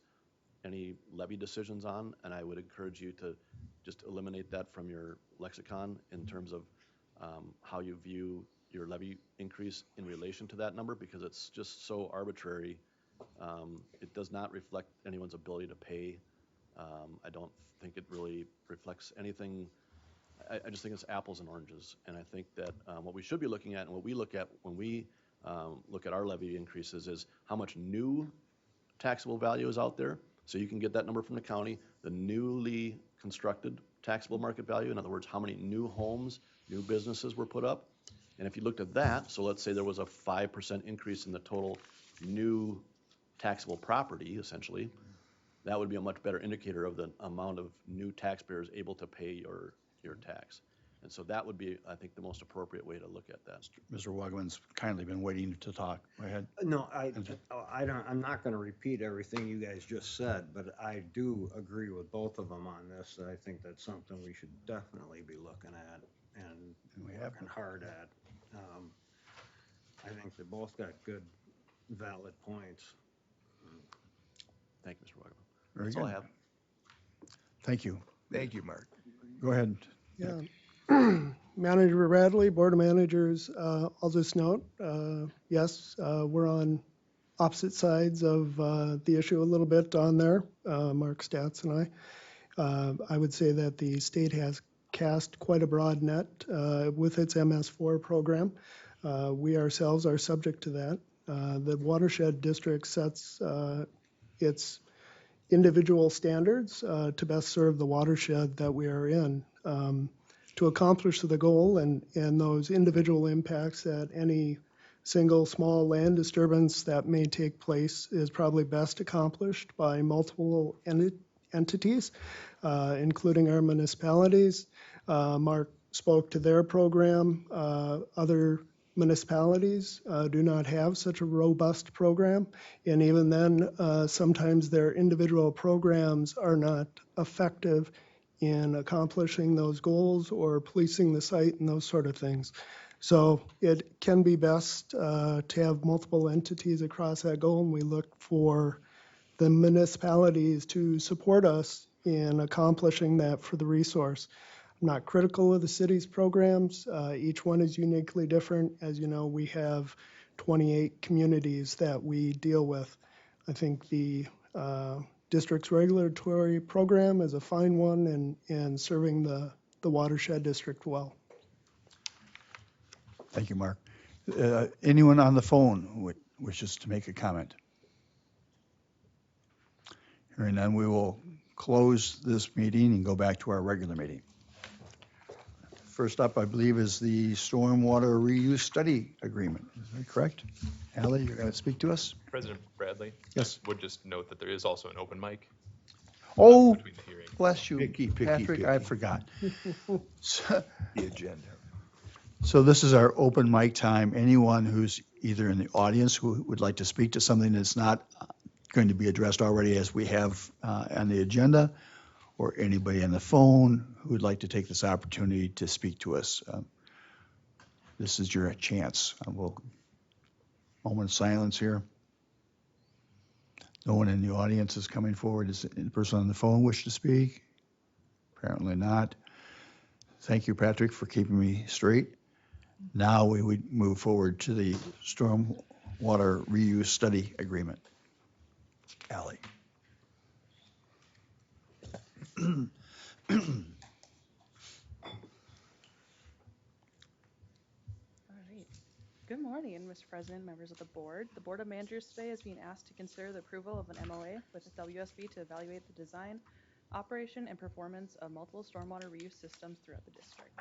any levy decisions on, and I would encourage you to just eliminate that from your lexicon in terms of how you view your levy increase in relation to that number, because it's just so arbitrary. It does not reflect anyone's ability to pay. I don't think it really reflects anything. I just think it's apples and oranges, and I think that what we should be looking at, and what we look at when we look at our levy increases, is how much new taxable value is out there. So you can get that number from the county, the newly constructed taxable market value. In other words, how many new homes, new businesses were put up. And if you looked at that, so let's say there was a 5% increase in the total new taxable property, essentially, that would be a much better indicator of the amount of new taxpayers able to pay your tax. And so that would be, I think, the most appropriate way to look at that.
Mr. Wagman's kindly been waiting to talk. Go ahead.
No, I'm not gonna repeat everything you guys just said, but I do agree with both of them on this. I think that's something we should definitely be looking at and
We have
working hard at. I think they both got good, valid points.
Thank you, Mr. Wagman.
Very
That's all I
good.
have.
Thank you.
Thank you, Mark.
Go ahead.
Yeah. Manager Bradley, Board of Managers, I'll just note, yes, we're on opposite sides of the issue a little bit on there, Mark Stats and I. I would say that the state has cast quite a broad net with its MS4 program. We ourselves are subject to that. The Watershed District sets its individual standards to best serve the watershed that we are in. To accomplish the goal and those individual impacts that any single small land disturbance that may take place is probably best accomplished by multiple entities, including our municipalities. Mark spoke to their program. Other municipalities do not have such a robust program, and even then, sometimes their individual programs are not effective in accomplishing those goals or policing the site and those sort of things. So it can be best to have multiple entities across that goal, and we look for the municipalities to support us in accomplishing that for the resource. I'm not critical of the city's programs. Each one is uniquely different. As you know, we have 28 communities that we deal with. I think the district's regulatory program is a fine one and serving the Watershed District well.
Thank you, Mark. Anyone on the phone wishes to make a comment? Hearing none, we will close this meeting and go back to our regular meeting. First up, I believe, is the Stormwater Reuse Study Agreement. Is that correct? Allie, you're going to speak to us?
President Bradley?
Yes.
I would just note that there is also an open mic
Oh,
between the hearing.
bless you,
Picky,
Patrick, I
picky.
forgot.
The agenda.
So this is our open mic time. Anyone who's either in the audience who would like to speak to something that's not going to be addressed already as we have on the agenda, or anybody on the phone who would like to take this opportunity to speak to us. This is your chance. We'll moment of silence here. No one in the audience is coming forward. Does any person on the phone wish to speak? Apparently not. Thank you, Patrick, for keeping me straight. Now we would move forward to the Stormwater Reuse Study Agreement. Allie.
All right. Good morning, Mr. President, members of the board. The Board of Managers today is being asked to consider the approval of an MOA with the WSB to evaluate the design, operation, and performance of multiple stormwater reuse systems throughout the district.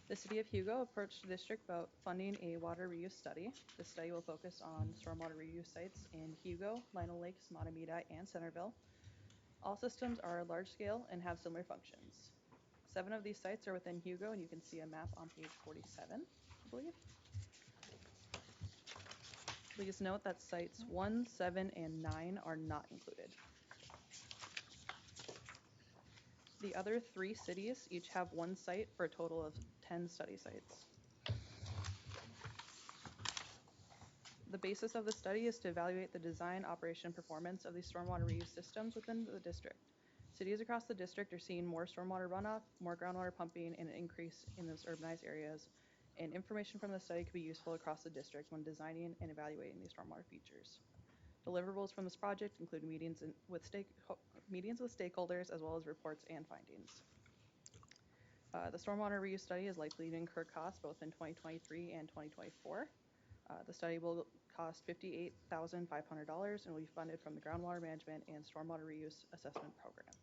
The City of Hugo approached the district about funding a water reuse study. The study will focus on stormwater reuse sites in Hugo, Lino Lakes, Matamita, and Centerville. All systems are large scale and have similar functions. 7 of these sites are within Hugo, and you can see a map on page 47, I believe. Please note that sites 1, 7, and 9 are not included. The other 3 cities each have 1 site for a total of 10 study sites. The basis of the study is to evaluate the design, operation, and performance of these stormwater reuse systems within the district. Cities across the district are seeing more stormwater runoff, more groundwater pumping, and an increase in those urbanized areas. And information from the study could be useful across the district when designing and evaluating these stormwater features. Deliverables from this project include meetings with stakeholders, as well as reports and findings. The stormwater reuse study is likely to incur costs both in 2023 and 2024. The study will cost $58,500 and will be funded from the Groundwater Management and Stormwater Reuse Assessment Program.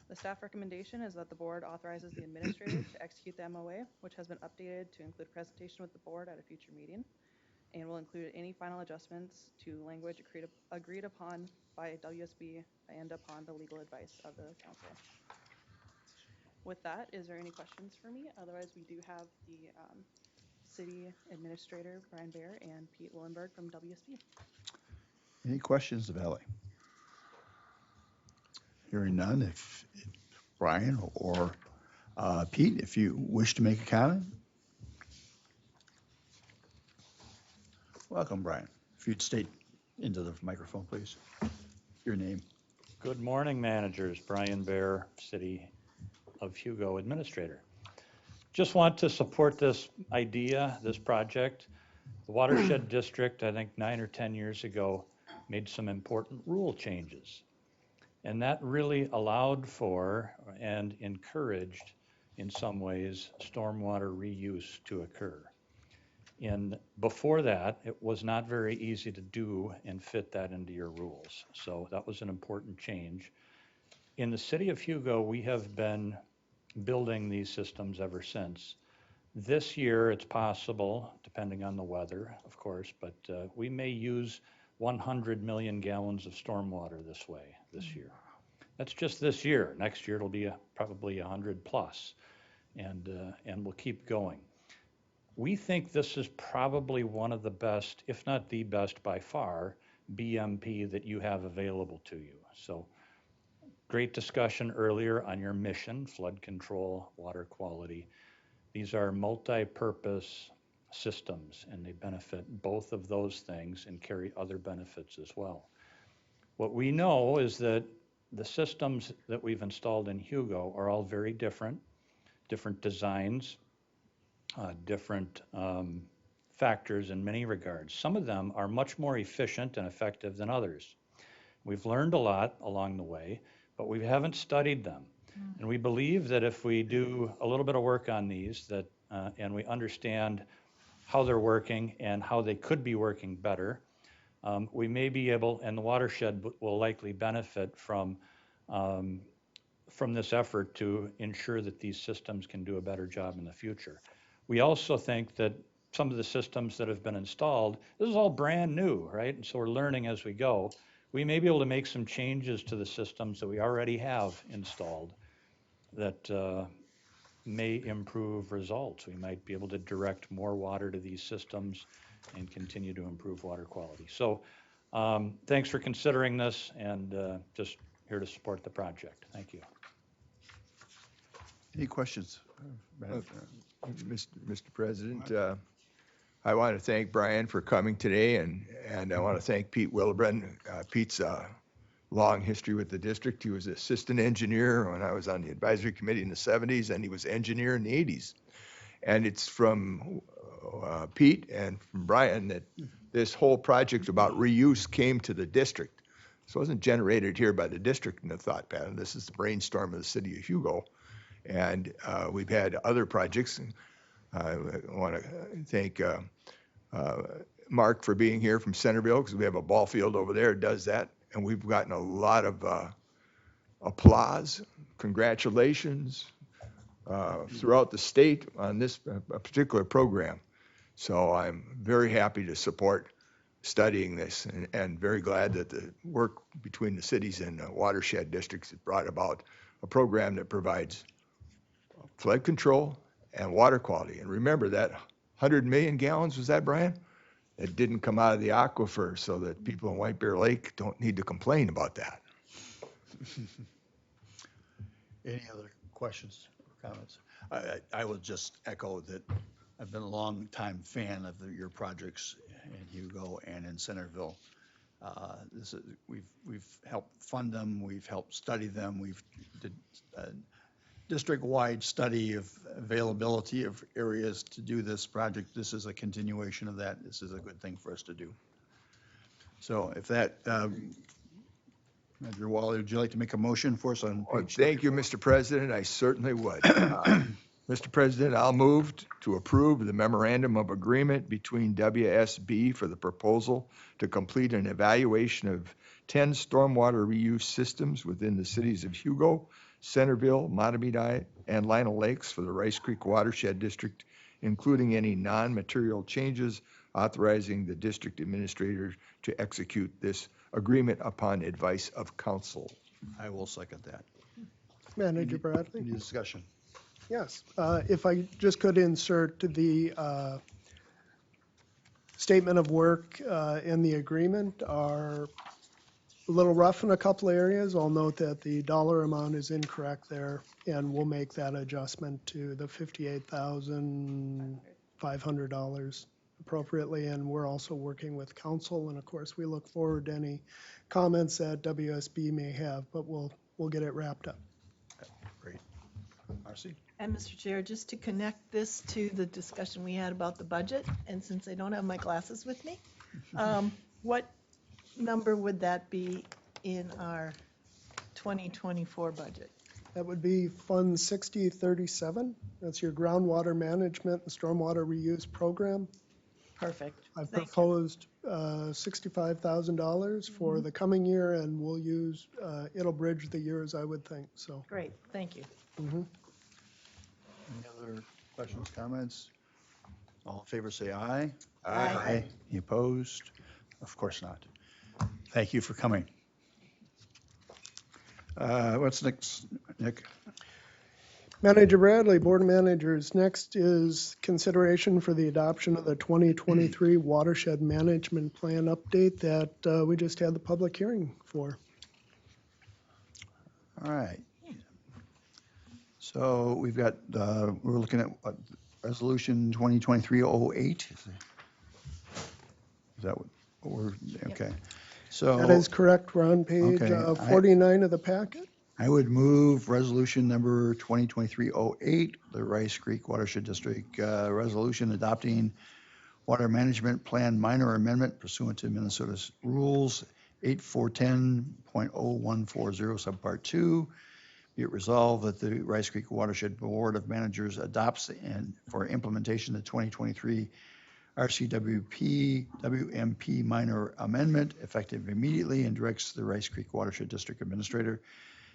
The staff recommendation is that the board authorizes the administrator to execute the MOA, which has been updated to include presentation with the board at a future meeting, and will include any final adjustments to language agreed upon by WSB and upon the legal advice of the council. With that, is there any questions for me? Otherwise, we do have the City Administrator Brian Bear and Pete Willenberg from WSB.
Any questions of Ellie? Hearing none, if Brian or Pete, if you wish to make a comment. Welcome, Brian. If you'd state into the microphone, please, your name.
Good morning, managers. Brian Bear, City of Hugo Administrator. Just want to support this idea, this project. The Watershed District, I think 9 or 10 years ago, made some important rule changes. And that really allowed for and encouraged, in some ways, stormwater reuse to occur. And before that, it was not very easy to do and fit that into your rules. So that was an important change. In the city of Hugo, we have been building these systems ever since. This year, it's possible, depending on the weather, of course, but we may use 100 million gallons of stormwater this way this year. That's just this year. Next year, it'll be probably 100 plus, and we'll keep going. We think this is probably one of the best, if not the best by far, BMP that you have available to you. So great discussion earlier on your mission, flood control, water quality. These are multi-purpose systems, and they benefit both of those things and carry other benefits as well. What we know is that the systems that we've installed in Hugo are all very different designs, different factors in many regards. Some of them are much more efficient and effective than others. We've learned a lot along the way, but we haven't studied them. And we believe that if we do a little bit of work on these, that and we understand how they're working and how they could be working better, we may be able, and the watershed will likely benefit from this effort to ensure that these systems can do a better job in the future. We also think that some of the systems that have been installed, this is all brand new, right? And so we're learning as we go. We may be able to make some changes to the systems that we already have installed that may improve results. We might be able to direct more water to these systems and continue to improve water quality. So thanks for considering this, and just here to support the project. Thank you.
Any questions?
Mr. President, I want to thank Brian for coming today, and I want to thank Pete Willebrand. Pete's long history with the district. He was assistant engineer when I was on the advisory committee in the 70s, and he was engineer in the 80s. And it's from Pete and from Brian that this whole project about reuse came to the district. So it wasn't generated here by the district in the thought pattern. This is the brainstorm of the city of Hugo. And we've had other projects. I want to thank Mark for being here from Centerville, because we have a ball field over there that does that. And we've gotten a lot of applause, congratulations throughout the state on this particular program. So I'm very happy to support studying this, and very glad that the work between the cities and watershed districts has brought about a program that provides flood control and water quality. And remember that 100 million gallons, was that, Brian? It didn't come out of the aquifer, so that people in White Bear Lake don't need to complain about that.
Any other questions or comments? I will just echo that I've been a long time fan of your projects in Hugo and in Centerville. We've helped fund them, we've helped study them, we've did district-wide study of availability of areas to do this project. This is a continuation of that. This is a good thing for us to do. So if that, Manager Wally, would you like to make a motion for us on page?
Thank you, Mr. President. I certainly would. Mr. President, I'll move to approve the memorandum of agreement between WSB for the proposal to complete an evaluation of 10 stormwater reuse systems within the cities of Hugo, Centerville, Matamidi, and Lino Lakes for the Rice Creek Watershed District, including any non-material changes, authorizing the district administrator to execute this agreement upon advice of council.
I will second that.
Manager Bradley?
Any discussion?
Yes, if I just could insert the statement of work in the agreement are a little rough in a couple areas. I'll note that the dollar amount is incorrect there, and we'll make that adjustment to the $58,500 appropriately. And we're also working with council, and of course, we look forward to any comments that WSB may have, but we'll get it wrapped up.
Great. Marcy?
And Mr. Chair, just to connect this to the discussion we had about the budget, and since I don't have my glasses with me, what number would that be in our 2024 budget?
That would be Fund 6037. That's your groundwater management and stormwater reuse program.
Perfect.
I've
Thank you.
proposed $65,000 for the coming year, and we'll use, it'll bridge the years, I would think, so.
Great, thank you.
Mhm.
Any other questions, comments? All in favor, say aye.
Aye.
Any opposed? Of course not. Thank you for coming. What's next, Nick?
Manager Bradley, Board of Managers, next is consideration for the adoption of the 2023 Watershed Management Plan update that we just had the public hearing for.
All right. So we've got, we're looking at what, Resolution 2023-08? Is that what we're, okay. So.
That is correct. We're on page
Okay,
49 of the packet.
I would move resolution number 2023-08, the Rice Creek Watershed District resolution adopting water management plan minor amendment pursuant to Minnesota's rules 8410.0140 subpart 2. Be it resolved that the Rice Creek Watershed Board of Managers adopts and for implementation the 2023 RCWD WMP minor amendment effective immediately and directs the Rice Creek Watershed District Administrator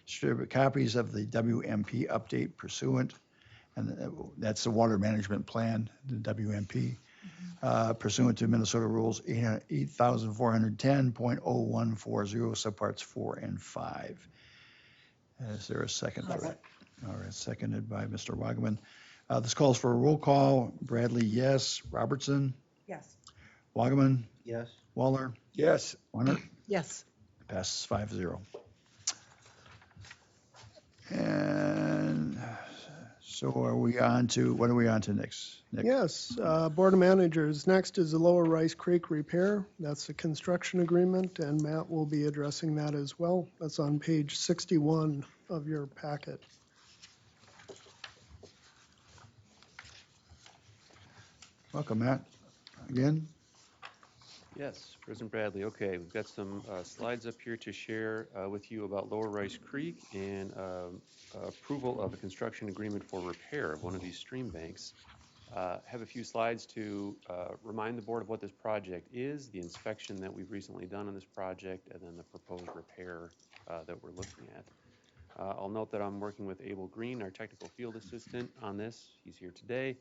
distribute copies of the WMP update pursuant, and that's the water management plan, the WMP, pursuant to Minnesota rules 8410.0140 subparts 4 and 5. Is there a second for that? All right, seconded by Mr. Wagaman. This calls for a roll call. Bradley, yes. Robertson?
Yes.
Wagaman?
Yes.
Waller?
Yes.
Warner?
Yes.
Passes 5-0. And so are we on to, what are we on to next, Nick?
Yes, Board of Managers, next is the Lower Rice Creek repair. That's a construction agreement, and Matt will be addressing that as well. That's on page 61 of your packet.
Welcome, Matt. Again?
Yes, President Bradley. Okay, we've got some slides up here to share with you about Lower Rice Creek and approval of a construction agreement for repair of one of these stream banks. Have a few slides to remind the board of what this project is, the inspection that we've recently done on this project, and then the proposed repair that we're looking at. I'll note that I'm working with Abel Green, our technical field assistant, on this. He's here today.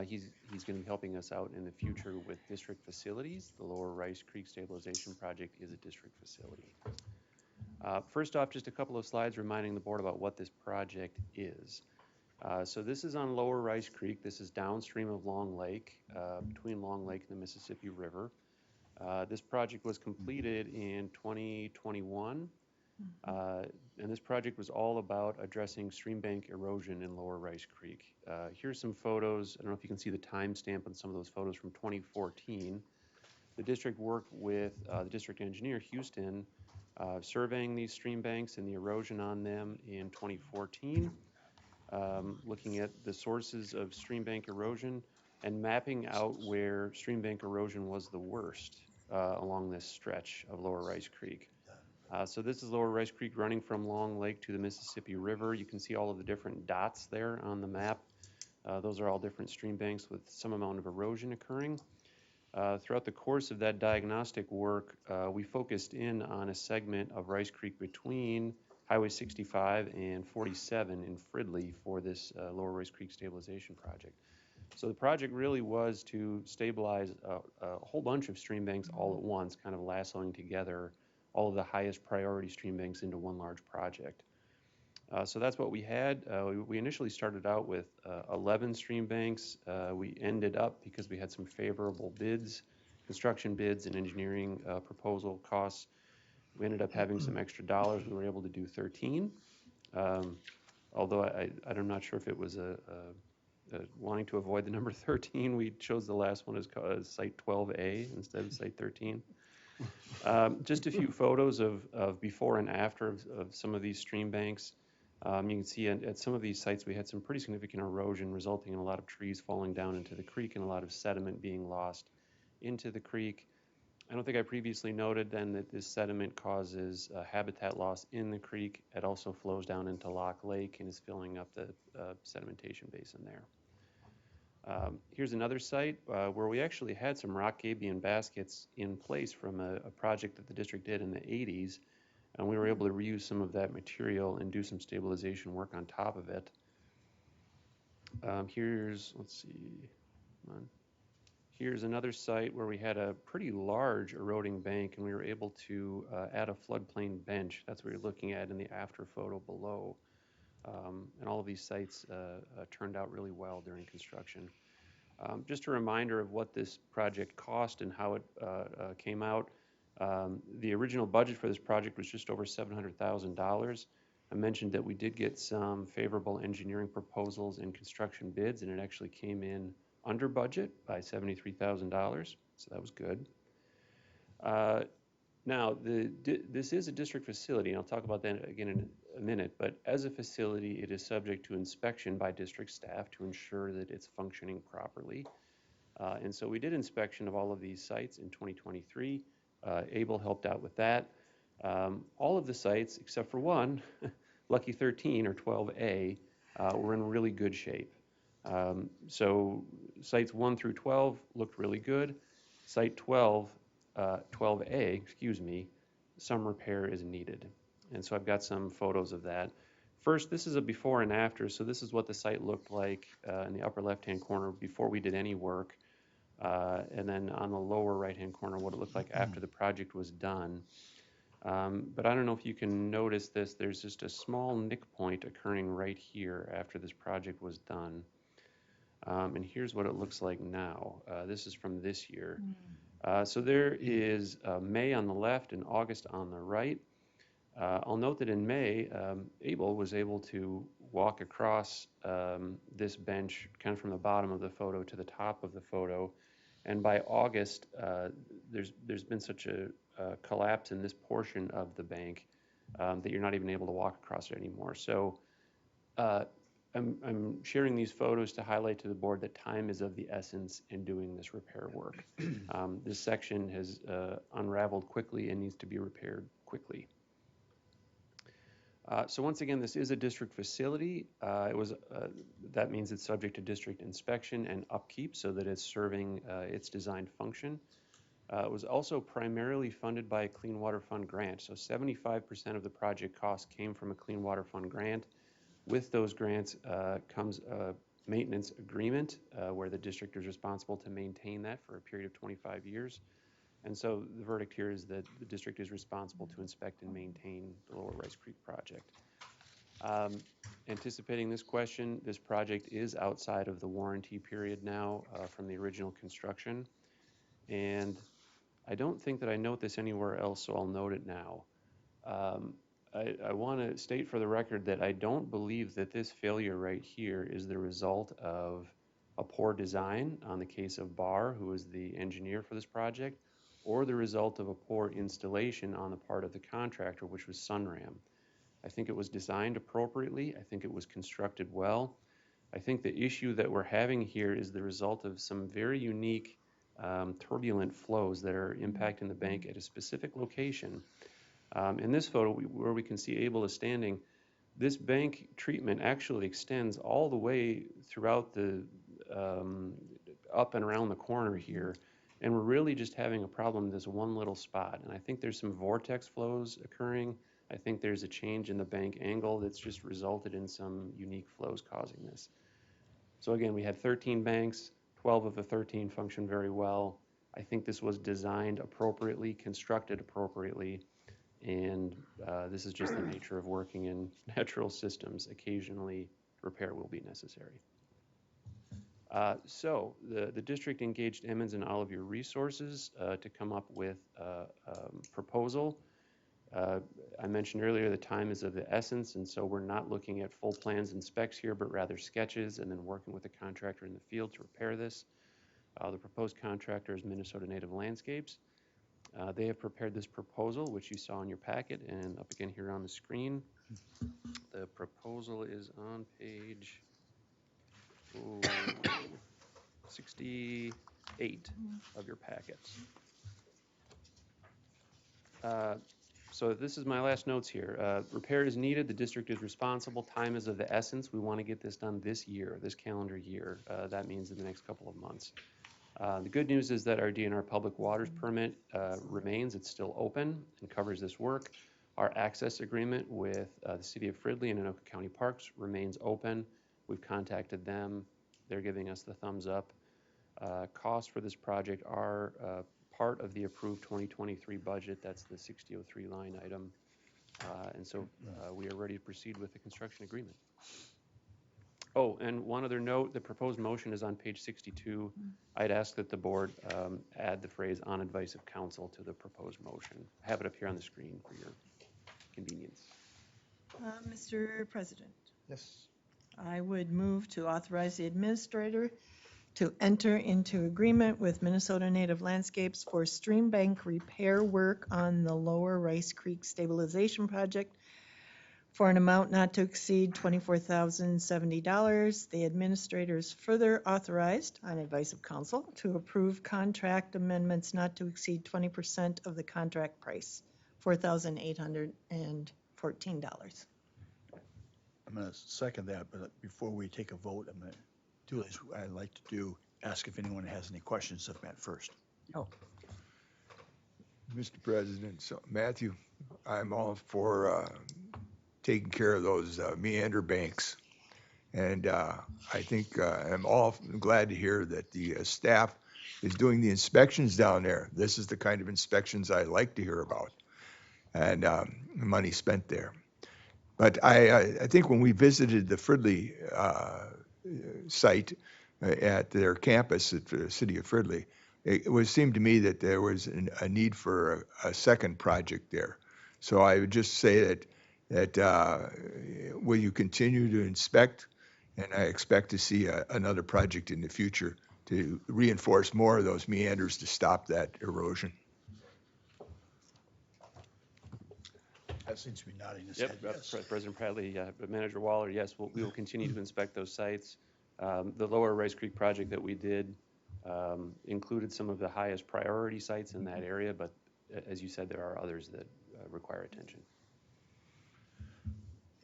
He's going to be helping us out in the future with district facilities. The Lower Rice Creek Stabilization Project is a district facility. First off, just a couple of slides reminding the board about what this project is. So this is on Lower Rice Creek. This is downstream of Long Lake, between Long Lake and the Mississippi River. This project was completed in 2021. And this project was all about addressing stream bank erosion in Lower Rice Creek. Here's some photos. I don't know if you can see the timestamp on some of those photos from 2014. The district worked with the district engineer, Houston, surveying these stream banks and the erosion on them in 2014, looking at the sources of stream bank erosion and mapping out where stream bank erosion was the worst along this stretch of Lower Rice Creek. So this is Lower Rice Creek running from Long Lake to the Mississippi River. You can see all of the different dots there on the map. Those are all different stream banks with some amount of erosion occurring. Throughout the course of that diagnostic work, we focused in on a segment of Rice Creek between Highway 65 and 47 in Fridley for this Lower Rice Creek Stabilization Project. So the project really was to stabilize a whole bunch of stream banks all at once, kind of lassoing together all of the highest priority stream banks into one large project. So that's what we had. We initially started out with 11 stream banks. We ended up, because we had some favorable bids, construction bids and engineering proposal costs, we ended up having some extra dollars. We were able to do 13. Although I'm not sure if it was wanting to avoid the number 13, we chose the last one as site 12A instead of site 13. Just a few photos of before and after of some of these stream banks. You can see at some of these sites we had some pretty significant erosion resulting in a lot of trees falling down into the creek and a lot of sediment being lost into the creek. I don't think I previously noted then that this sediment causes habitat loss in the creek. It also flows down into Lock Lake and is filling up the sedimentation basin there. Here's another site where we actually had some rock gabion baskets in place from a project that the district did in the 80s, and we were able to reuse some of that material and do some stabilization work on top of it. Let's see, come on. Here's another site where we had a pretty large eroding bank, and we were able to add a floodplain bench. That's what you're looking at in the after photo below. And all of these sites turned out really well during construction. Just a reminder of what this project cost and how it came out. The original budget for this project was just over $700,000. I mentioned that we did get some favorable engineering proposals and construction bids, and it actually came in under budget by $73,000, so that was good. Now, this is a district facility, and I'll talk about that again in a minute, but as a facility, it is subject to inspection by district staff to ensure that it's functioning properly. And so we did inspection of all of these sites in 2023. Able helped out with that. All of the sites, except for one, Lucky 13 or 12A, were in really good shape. So sites 1 through 12 looked really good. Site 12A, excuse me, some repair is needed. And so I've got some photos of that. First, this is a before and after. So this is what the site looked like in the upper left-hand corner before we did any work. And then on the lower right-hand corner, what it looked like after the project was done. But I don't know if you can notice this. There's just a small nick point occurring right here after this project was done. And here's what it looks like now. This is from this year. So there is May on the left and August on the right. I'll note that in May, Abel was able to walk across this bench kind of from the bottom of the photo to the top of the photo. And by August, there's been such a collapse in this portion of the bank that you're not even able to walk across it anymore. So I'm sharing these photos to highlight to the board that time is of the essence in doing this repair work. This section has unraveled quickly and needs to be repaired quickly. So once again, this is a district facility. That means it's subject to district inspection and upkeep so that it's serving its designed function. It was also primarily funded by a Clean Water Fund grant. So 75% of the project cost came from a Clean Water Fund grant. With those grants comes a maintenance agreement where the district is responsible to maintain that for a period of 25 years. And so the verdict here is that the district is responsible to inspect and maintain the Lower Rice Creek project. Anticipating this question, this project is outside of the warranty period now from the original construction. And I don't think that I note this anywhere else, so I'll note it now. I want to state for the record that I don't believe that this failure right here is the result of a poor design on the case of Barr, who was the engineer for this project, or the result of a poor installation on the part of the contractor, which was Sunram. I think it was designed appropriately. I think it was constructed well. I think the issue that we're having here is the result of some very unique turbulent flows that are impacting the bank at a specific location. In this photo, where we can see Abel is standing, this bank treatment actually extends all the way throughout the up and around the corner here. And we're really just having a problem in this one little spot. And I think there's some vortex flows occurring. I think there's a change in the bank angle that's just resulted in some unique flows causing this. So again, we had 13 banks, 12 of the 13 functioned very well. I think this was designed appropriately, constructed appropriately. And this is just the nature of working in natural systems. Occasionally, repair will be necessary. So the district engaged Emmons and all of your resources to come up with a proposal. I mentioned earlier the time is of the essence, and so we're not looking at full plans and specs here, but rather sketches and then working with the contractor in the field to repair this. The proposed contractor is Minnesota Native Landscapes. They have prepared this proposal, which you saw in your packet and up again here on the screen. The proposal is on page 68 of your packets. So this is my last notes here. Repair is needed. The district is responsible. Time is of the essence. We want to get this done this year, this calendar year. That means in the next couple of months. The good news is that our DNR public waters permit remains. It's still open and covers this work. Our access agreement with the City of Fridley and Anoka County Parks remains open. We've contacted them. They're giving us the thumbs up. Costs for this project are part of the approved 2023 budget. That's the 6003 line item. And so we are ready to proceed with the construction agreement. Oh, and one other note, the proposed motion is on page 62. I'd ask that the board add the phrase on advice of council to the proposed motion. I have it up here on the screen for your convenience.
Mr. President,
Yes.
I would move to authorize the administrator to enter into agreement with Minnesota Native Landscapes for stream bank repair work on the Lower Rice Creek Stabilization Project for an amount not to exceed $24,070. The administrator is further authorized, on advice of council, to approve contract amendments not to exceed 20% of the contract price, $4,814.
I'm going to second that, but before we take a vote, I'm going to do as I'd like to do, ask if anyone has any questions of Matt first.
Oh.
Mr. President, so Matthew, I'm all for taking care of those meander banks. And I think I'm all glad to hear that the staff is doing the inspections down there. This is the kind of inspections I like to hear about, and money spent there. But I think when we visited the Fridley site at their campus at the city of Fridley, seemed to me that there was a need for a second project there. So I would just say that will you continue to inspect? And I expect to see another project in the future to reinforce more of those meanders to stop that erosion.
That seems to be nodding his
Yep,
head, yes.
President Bradley, Manager Waller, yes, we will continue to inspect those sites. The Lower Rice Creek project that we did included some of the highest priority sites in that area, but as you said, there are others that require attention.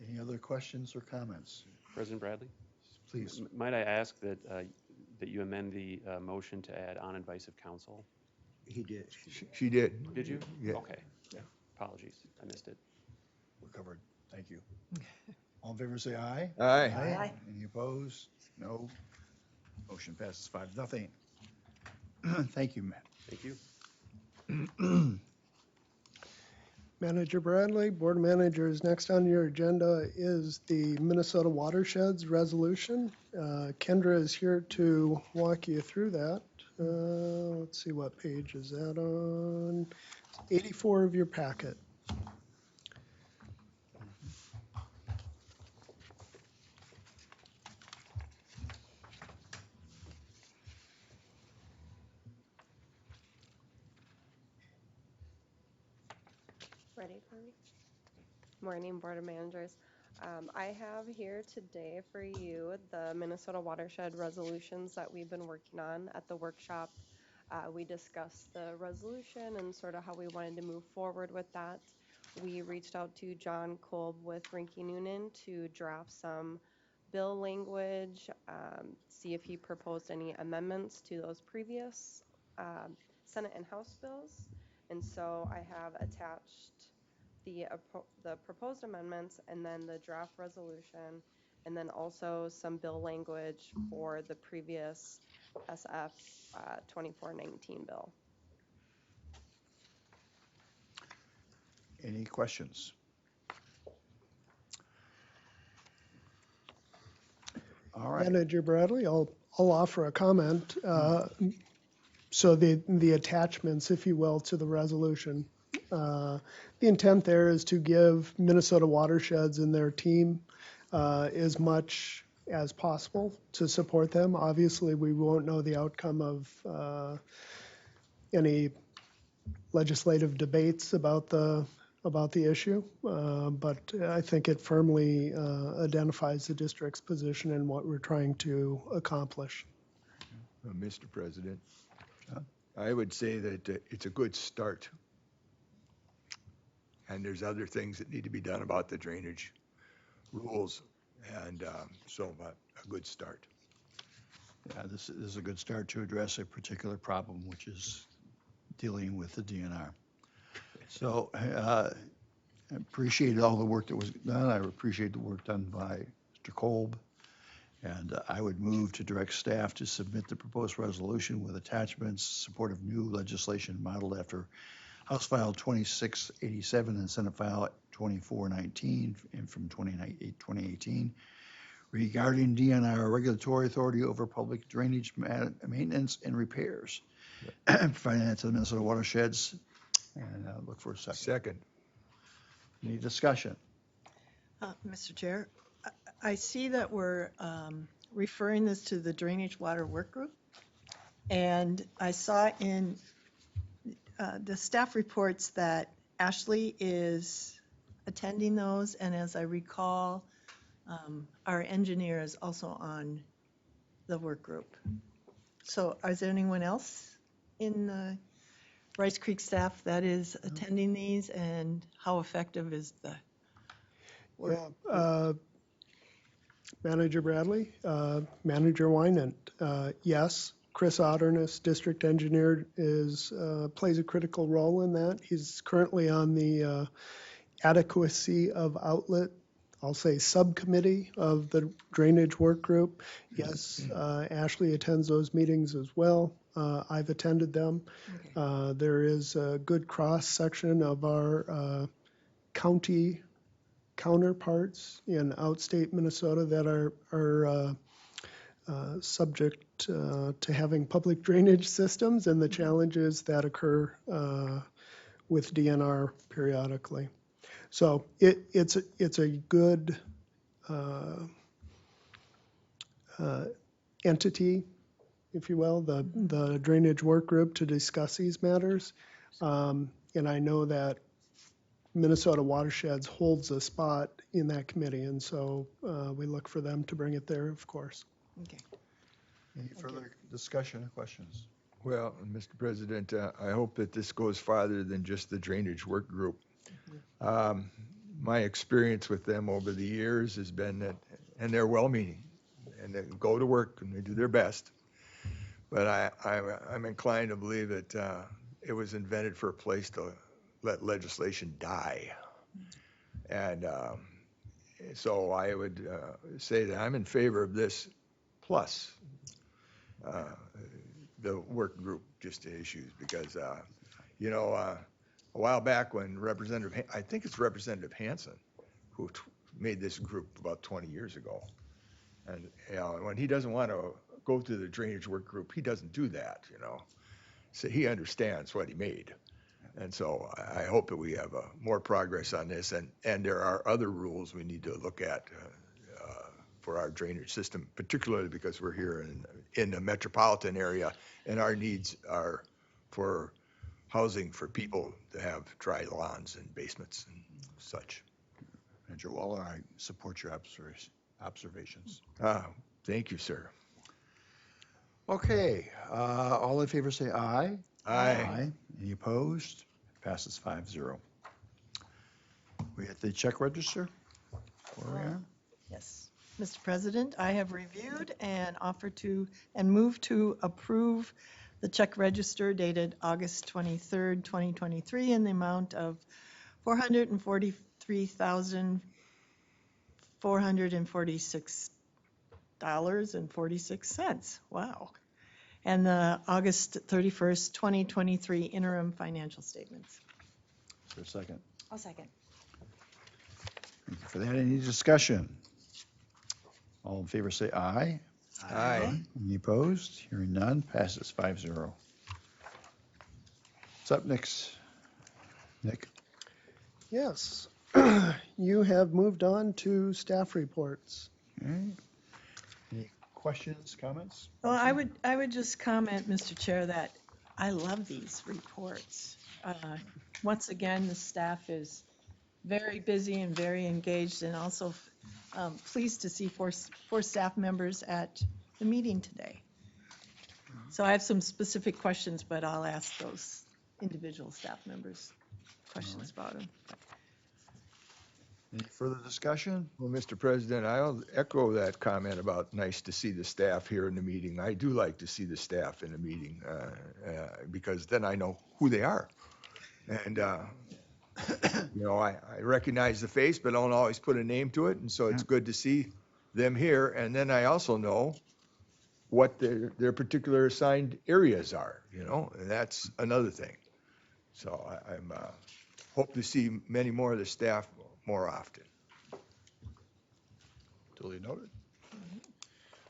Any other questions or comments?
President Bradley?
Please.
Might I ask that you amend the motion to add on advice of council?
He did.
She did.
Did you?
Yeah.
Okay.
Yeah.
Apologies, I missed it.
We're covered. Thank you. All in favor, say aye.
Aye.
Aye.
Any opposed? No. Motion passes 5-0. Thank you, Matt.
Thank you.
Manager Bradley, Board of Managers, next on your agenda is the Minnesota Watersheds Resolution. Kendra is here to walk you through that. Let's see, what page is that on? 84 of your packet.
Ready for me? Morning, Board of Managers. I have here today for you the Minnesota Watershed resolutions that we've been working on at the workshop. We discussed the resolution and sort of how we wanted to move forward with that. We reached out to John Kolb with Rinky Noonan to draft some bill language, see if he proposed any amendments to those previous Senate and House bills. And so I have attached the proposed amendments and then the draft resolution, and then also some bill language for the previous SF 2419 bill.
Any questions? All right.
Manager Bradley, I'll offer a comment. So the attachments, if you will, to the resolution. The intent there is to give Minnesota Watersheds and their team as much as possible to support them. Obviously, we won't know the outcome of any legislative debates about the issue, but I think it firmly identifies the district's position and what we're trying to accomplish.
Mr. President, I would say that it's a good start. And there's other things that need to be done about the drainage rules, and so a good start.
Yeah, this is a good start to address a particular problem, which is dealing with the DNR. So I appreciate all the work that was done. I appreciate the work done by Mr. Kolb. And I would move to direct staff to submit the proposed resolution with attachments, support of new legislation modeled after House File 2687 and Senate File 2419 and from 2018 regarding DNR regulatory authority over public drainage maintenance and repairs. Providing that to the Minnesota Watersheds. And look for a second.
Second.
Any discussion?
Mr. Chair, I see that we're referring this to the Drainage Water Work Group. And I saw in the staff reports that Ashley is attending those. And as I recall, our engineer is also on the work group. So is there anyone else in the Rice Creek staff that is attending these, and how effective is the work?
Yeah, Manager Bradley, Manager Wynant, yes, Chris Otterness, district engineer, plays a critical role in that. He's currently on the adequacy of outlet, I'll say, subcommittee of the drainage work group. Yes, Ashley attends those meetings as well. I've attended them. Okay. There is a good cross-section of our county counterparts in outstate Minnesota that are subject to having public drainage systems and the challenges that occur with DNR periodically. So it's a good entity, if you will, the drainage work group to discuss these matters. And I know that Minnesota Watersheds holds a spot in that committee, and so we look for them to bring it there, of course.
Okay.
Any further discussion or questions?
Well, Mr. President, I hope that this goes farther than just the drainage work group. My experience with them over the years has been that, and they're well-meaning, and they go to work and they do their best. But I'm inclined to believe that it was invented for a place to let legislation die. And so I would say that I'm in favor of this, plus the work group just issues, because, you know, a while back when I think it's Representative Hansen who made this group about 20 years ago. And you know, when he doesn't want to go to the drainage work group, he doesn't do that, you know. So he understands what he made. And so I hope that we have more progress on this. And there are other rules we need to look at for our drainage system, particularly because we're here in the metropolitan area, and our needs are for housing for people to have dry lawns and basements and such.
Manager Waller, I support your observations.
Thank you, sir.
Okay, all in favor say aye.
Aye.
Any opposed? Passes 5-0. We at the check register? Where we are?
Yes. Mr. President, I have reviewed and move to approve the check register dated August 23rd, 2023 in the amount of $443,446.46. Wow. And the August 31st, 2023 interim financial statements.
Is there a second?
I'll second.
Thank you for that. Any discussion? All in favor say aye.
Aye.
Any opposed? Hearing none, passes 5-0. What's up next? Nick?
Yes. You have moved on to staff reports.
Okay. Any questions, comments?
Well, I would just comment, Mr. Chair, that I love these reports. Once again, the staff is very busy and very engaged, and also pleased to see four staff members at the meeting today. So I have some specific questions, but I'll ask those individual staff members questions about them.
Any further discussion?
Well, Mr. President, I'll echo that comment about nice to see the staff here in the meeting. I do like to see the staff in the meeting because then I know who they are. And, you know, I recognize the face, but don't always put a name to it. And so it's good to see them here. And then I also know what their particular assigned areas are, you know, and that's another thing. So I'm hope to see many more of the staff more often.
Duly noted.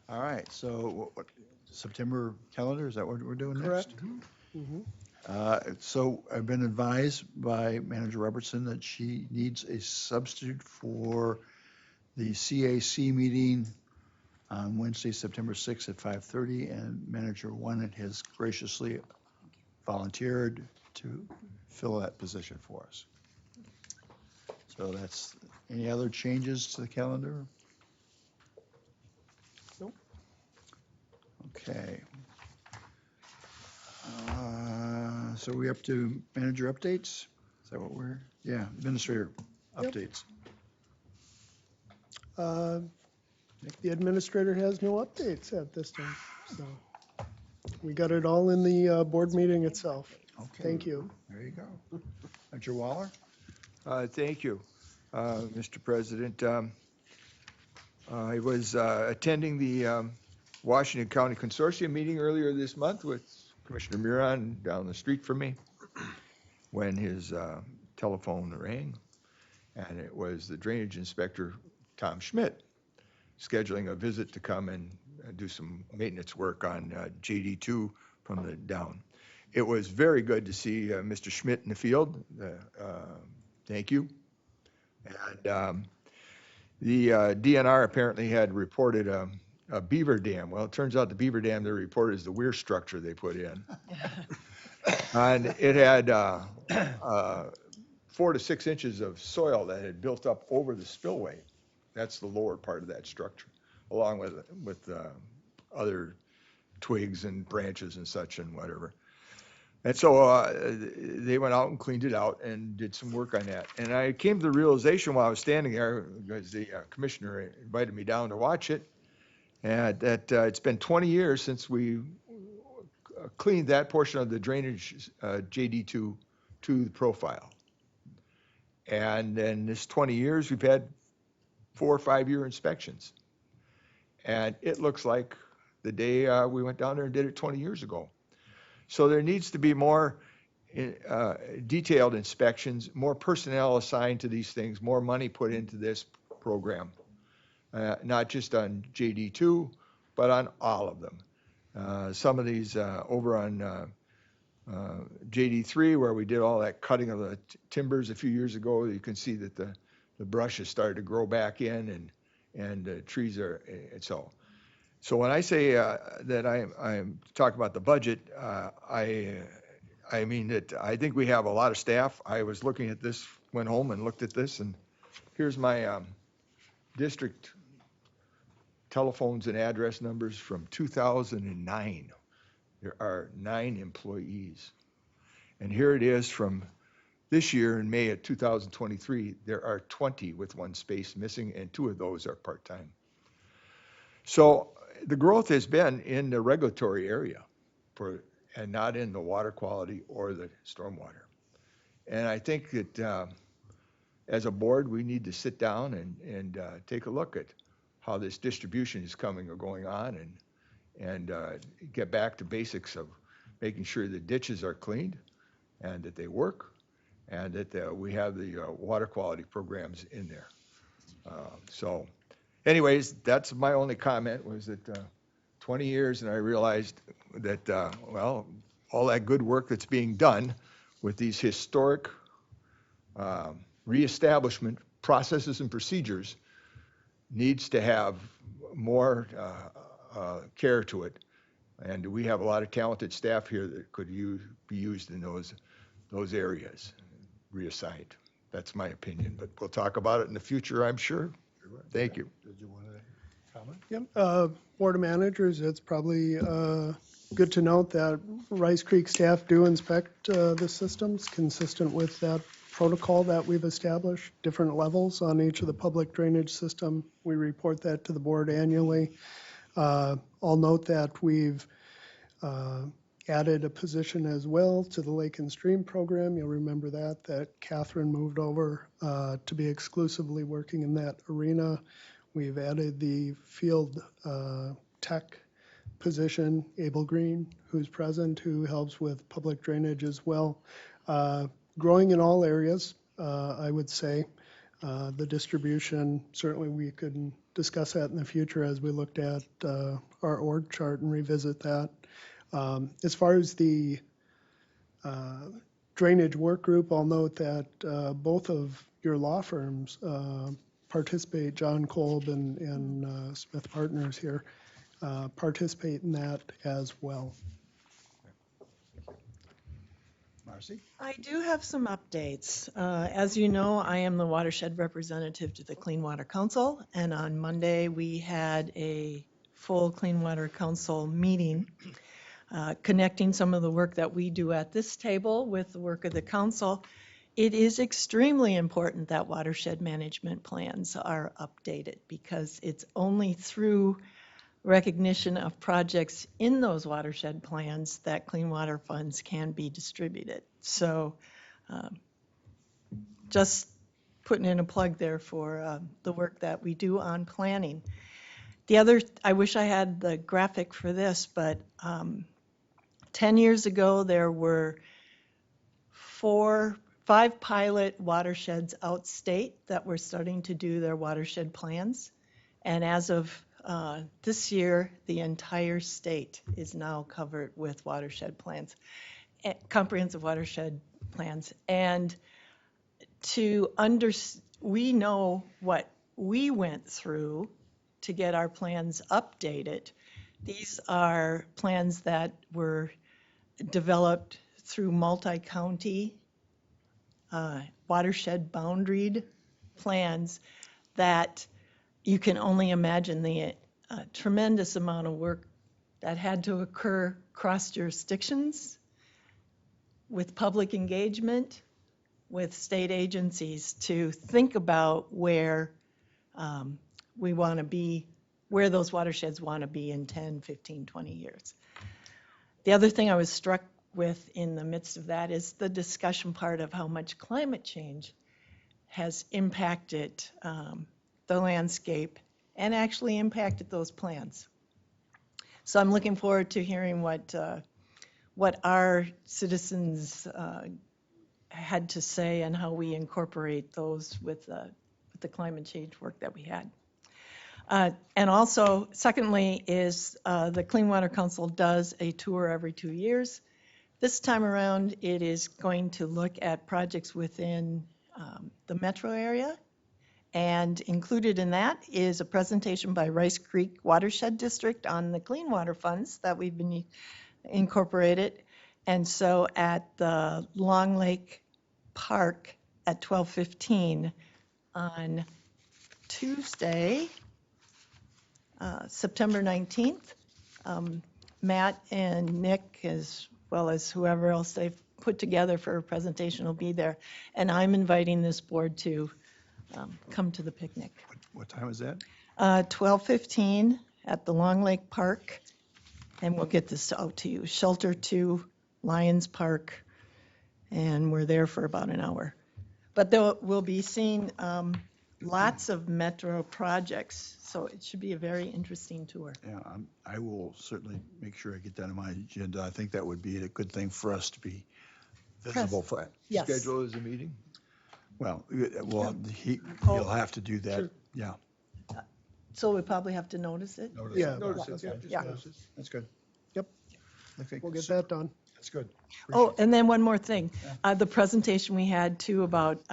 All right, so what, September calendar, is that what we're doing next?
Correct. Mhm.
So I've been advised by Manager Robertson that she needs a substitute for the CAC meeting on Wednesday, September 6th at 5:30, and Manager Winant has graciously volunteered to fill that position for us. So that's, any other changes to the calendar?
Nope.
Okay. So we up to manager updates? Is that what we're, yeah, administrator
Yep.
updates.
The administrator has no updates at this time, so we got it all in the board meeting itself.
Okay.
Thank you.
There you go. Manager Waller?
Thank you, Mr. President. I was attending the Washington County Consortium meeting earlier this month with Commissioner Muron down the street from me when his telephone rang, and it was the drainage inspector, Tom Schmidt, scheduling a visit to come and do some maintenance work on JD2 from the down. It was very good to see Mr. Schmidt in the field. Thank you. And the DNR apparently had reported a beaver dam. Well, it turns out the beaver dam they reported is the weir structure they put in. And it had 4 to 6 inches of soil that had built up over the spillway. That's the lower part of that structure, along with other twigs and branches and such and whatever. And so they went out and cleaned it out and did some work on that. And I came to the realization while I was standing there, because the commissioner invited me down to watch it, and that it's been 20 years since we cleaned that portion of the drainage JD2 to the profile. And in this 20 years, we've had 4 or 5 year inspections. And it looks like the day we went down there and did it 20 years ago. So there needs to be more detailed inspections, more personnel assigned to these things, more money put into this program, not just on JD2, but on all of them. Some of these over on JD3, where we did all that cutting of the timbers a few years ago, you can see that the brush has started to grow back in, and trees are, so when I say that I'm talking about the budget, I mean that I think we have a lot of staff. I was looking at this, went home and looked at this, and here's my district telephones and address numbers from 2009. There are 9 employees. And here it is from this year in May of 2023, there are 20 with 1 space missing, and 2 of those are part-time. So the growth has been in the regulatory area and not in the water quality or the stormwater. And I think that as a board, we need to sit down and take a look at how this distribution is coming or going on, and get back to basics of making sure the ditches are cleaned and that they work, and that we have the water quality programs in there. So anyways, that's my only comment, was that 20 years, and I realized that, well, all that good work that's being done with these historic reestablishment processes and procedures needs to have more care to it. And we have a lot of talented staff here that could be used in those areas, reassigned. That's my opinion, but we'll talk about it in the future, I'm sure. Thank you.
Did you want to comment?
Yep, Board of Managers, it's probably good to note that Rice Creek staff do inspect the systems consistent with that protocol that we've established, different levels on each of the public drainage system. We report that to the board annually. I'll note that we've added a position as well to the Lake and Stream program. You'll remember that Catherine moved over to be exclusively working in that arena. We've added the field tech position, Abel Green, who's present, who helps with public drainage as well. Growing in all areas, I would say. The distribution, certainly we could discuss that in the future as we looked at our org chart and revisit that. As far as the drainage work group, I'll note that both of your law firms participate, John Kolb and Smith Partners here, participate in that as well.
Marcy?
I do have some updates. As you know, I am the watershed representative to the Clean Water Council, and on Monday we had a full Clean Water Council meeting connecting some of the work that we do at this table with the work of the council. It is extremely important that watershed management plans are updated, because it's only through recognition of projects in those watershed plans that clean water funds can be distributed. So just putting in a plug there for the work that we do on planning. The other, I wish I had the graphic for this, but 10 years ago there were 5 pilot watersheds outstate that were starting to do their watershed plans. And as of this year, the entire state is now covered with watershed plans, comprehensive watershed plans. And we know what we went through to get our plans updated. These are plans that were developed through multi-county watershed boundaried plans that you can only imagine the tremendous amount of work that had to occur across jurisdictions, with public engagement, with state agencies, to think about where we want to be, where those watersheds want to be in 10, 15, 20 years. The other thing I was struck with in the midst of that is the discussion part of how much climate change has impacted the landscape and actually impacted those plans. So I'm looking forward to hearing what our citizens had to say and how we incorporate those with the climate change work that we had. And also, secondly, is the Clean Water Council does a tour every 2 years. This time around, it is going to look at projects within the metro area. And included in that is a presentation by Rice Creek Watershed District on the clean water funds that we've been incorporated. And so at the Long Lake Park at 12:15 on Tuesday, September 19th, Matt and Nick, as well as whoever else they've put together for a presentation, will be there. And I'm inviting this board to come to the picnic.
What time is that?
12:15 at the Long Lake Park, and we'll get this out to you. Shelter 2, Lions Park, and we're there for about an hour. But we'll be seeing lots of metro projects, so it should be a very interesting tour.
Yeah, I will certainly make sure I get that on my agenda. I think that would be a good thing for us to be visible flat.
Yes.
Schedule is a meeting?
Well, he'll have to do that,
Sure.
yeah.
So we probably have to notice it?
Notice
Yeah.
it.
Notice it,
Yeah.
just
Yeah.
notice it.
That's good.
Yep.
I think
We'll get that done.
that's good.
Oh, and then one more thing. The presentation we had too about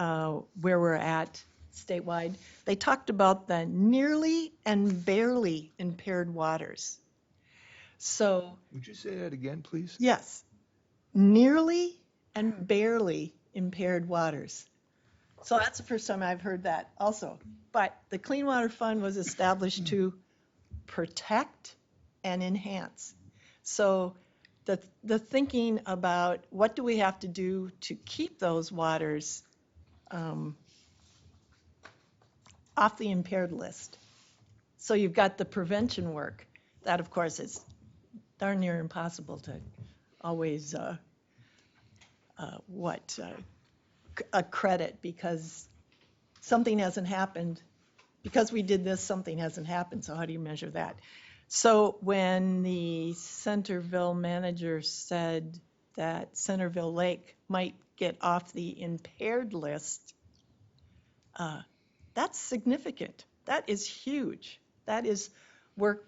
where we're at statewide, they talked about the nearly and barely impaired waters. So,
Would you say that again, please?
yes, nearly and barely impaired waters. So that's the first time I've heard that also. But the Clean Water Fund was established to protect and enhance. So the thinking about what do we have to do to keep those waters off the impaired list. So you've got the prevention work. That, of course, is darn near impossible to always credit because something hasn't happened. Because we did this, something hasn't happened. So how do you measure that? So when the Centerville manager said that Centerville Lake might get off the impaired list, that's significant. That is huge. That is work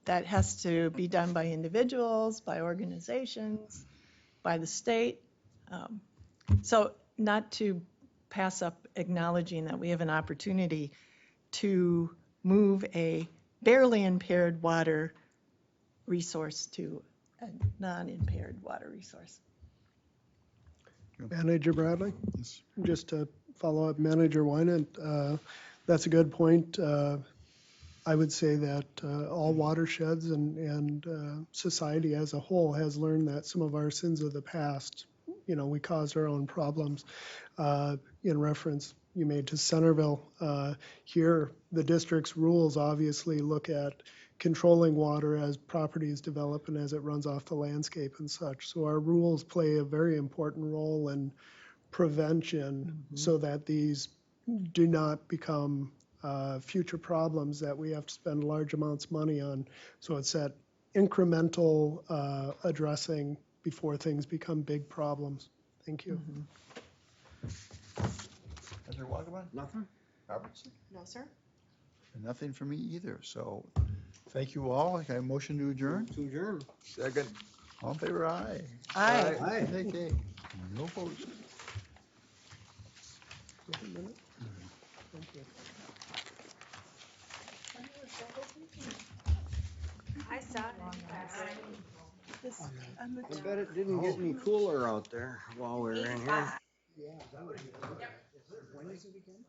that has to be done by individuals, by organizations, by the state. So not to pass up acknowledging that we have an opportunity to move a barely impaired water resource to a non-impaired water resource.
Manager Bradley?
Yes.
Just to follow up, Manager Wynant, that's a good point. I would say that all watersheds and society as a whole has learned that some of our sins of the past, we caused our own problems. In reference you made to Centerville, here the district's rules obviously look at controlling water as properties develop and as it runs off the landscape and such. So our rules play a very important role in prevention so that these do not become future problems that we have to spend large amounts of money on. So it's that incremental addressing before things become big problems. Thank you.
Mr. Wagaman?
Nothing?
Robertson?
No, sir?
Nothing for me either. So thank you all. Can I have a motion to adjourn?
To adjourn.
Second.
All in favor, aye.
Aye.
Aye.
Okay. No opposed.
Just a minute. Thank you.
I saw
I bet it didn't get any cooler out there while we were in here.
it.
When is it again?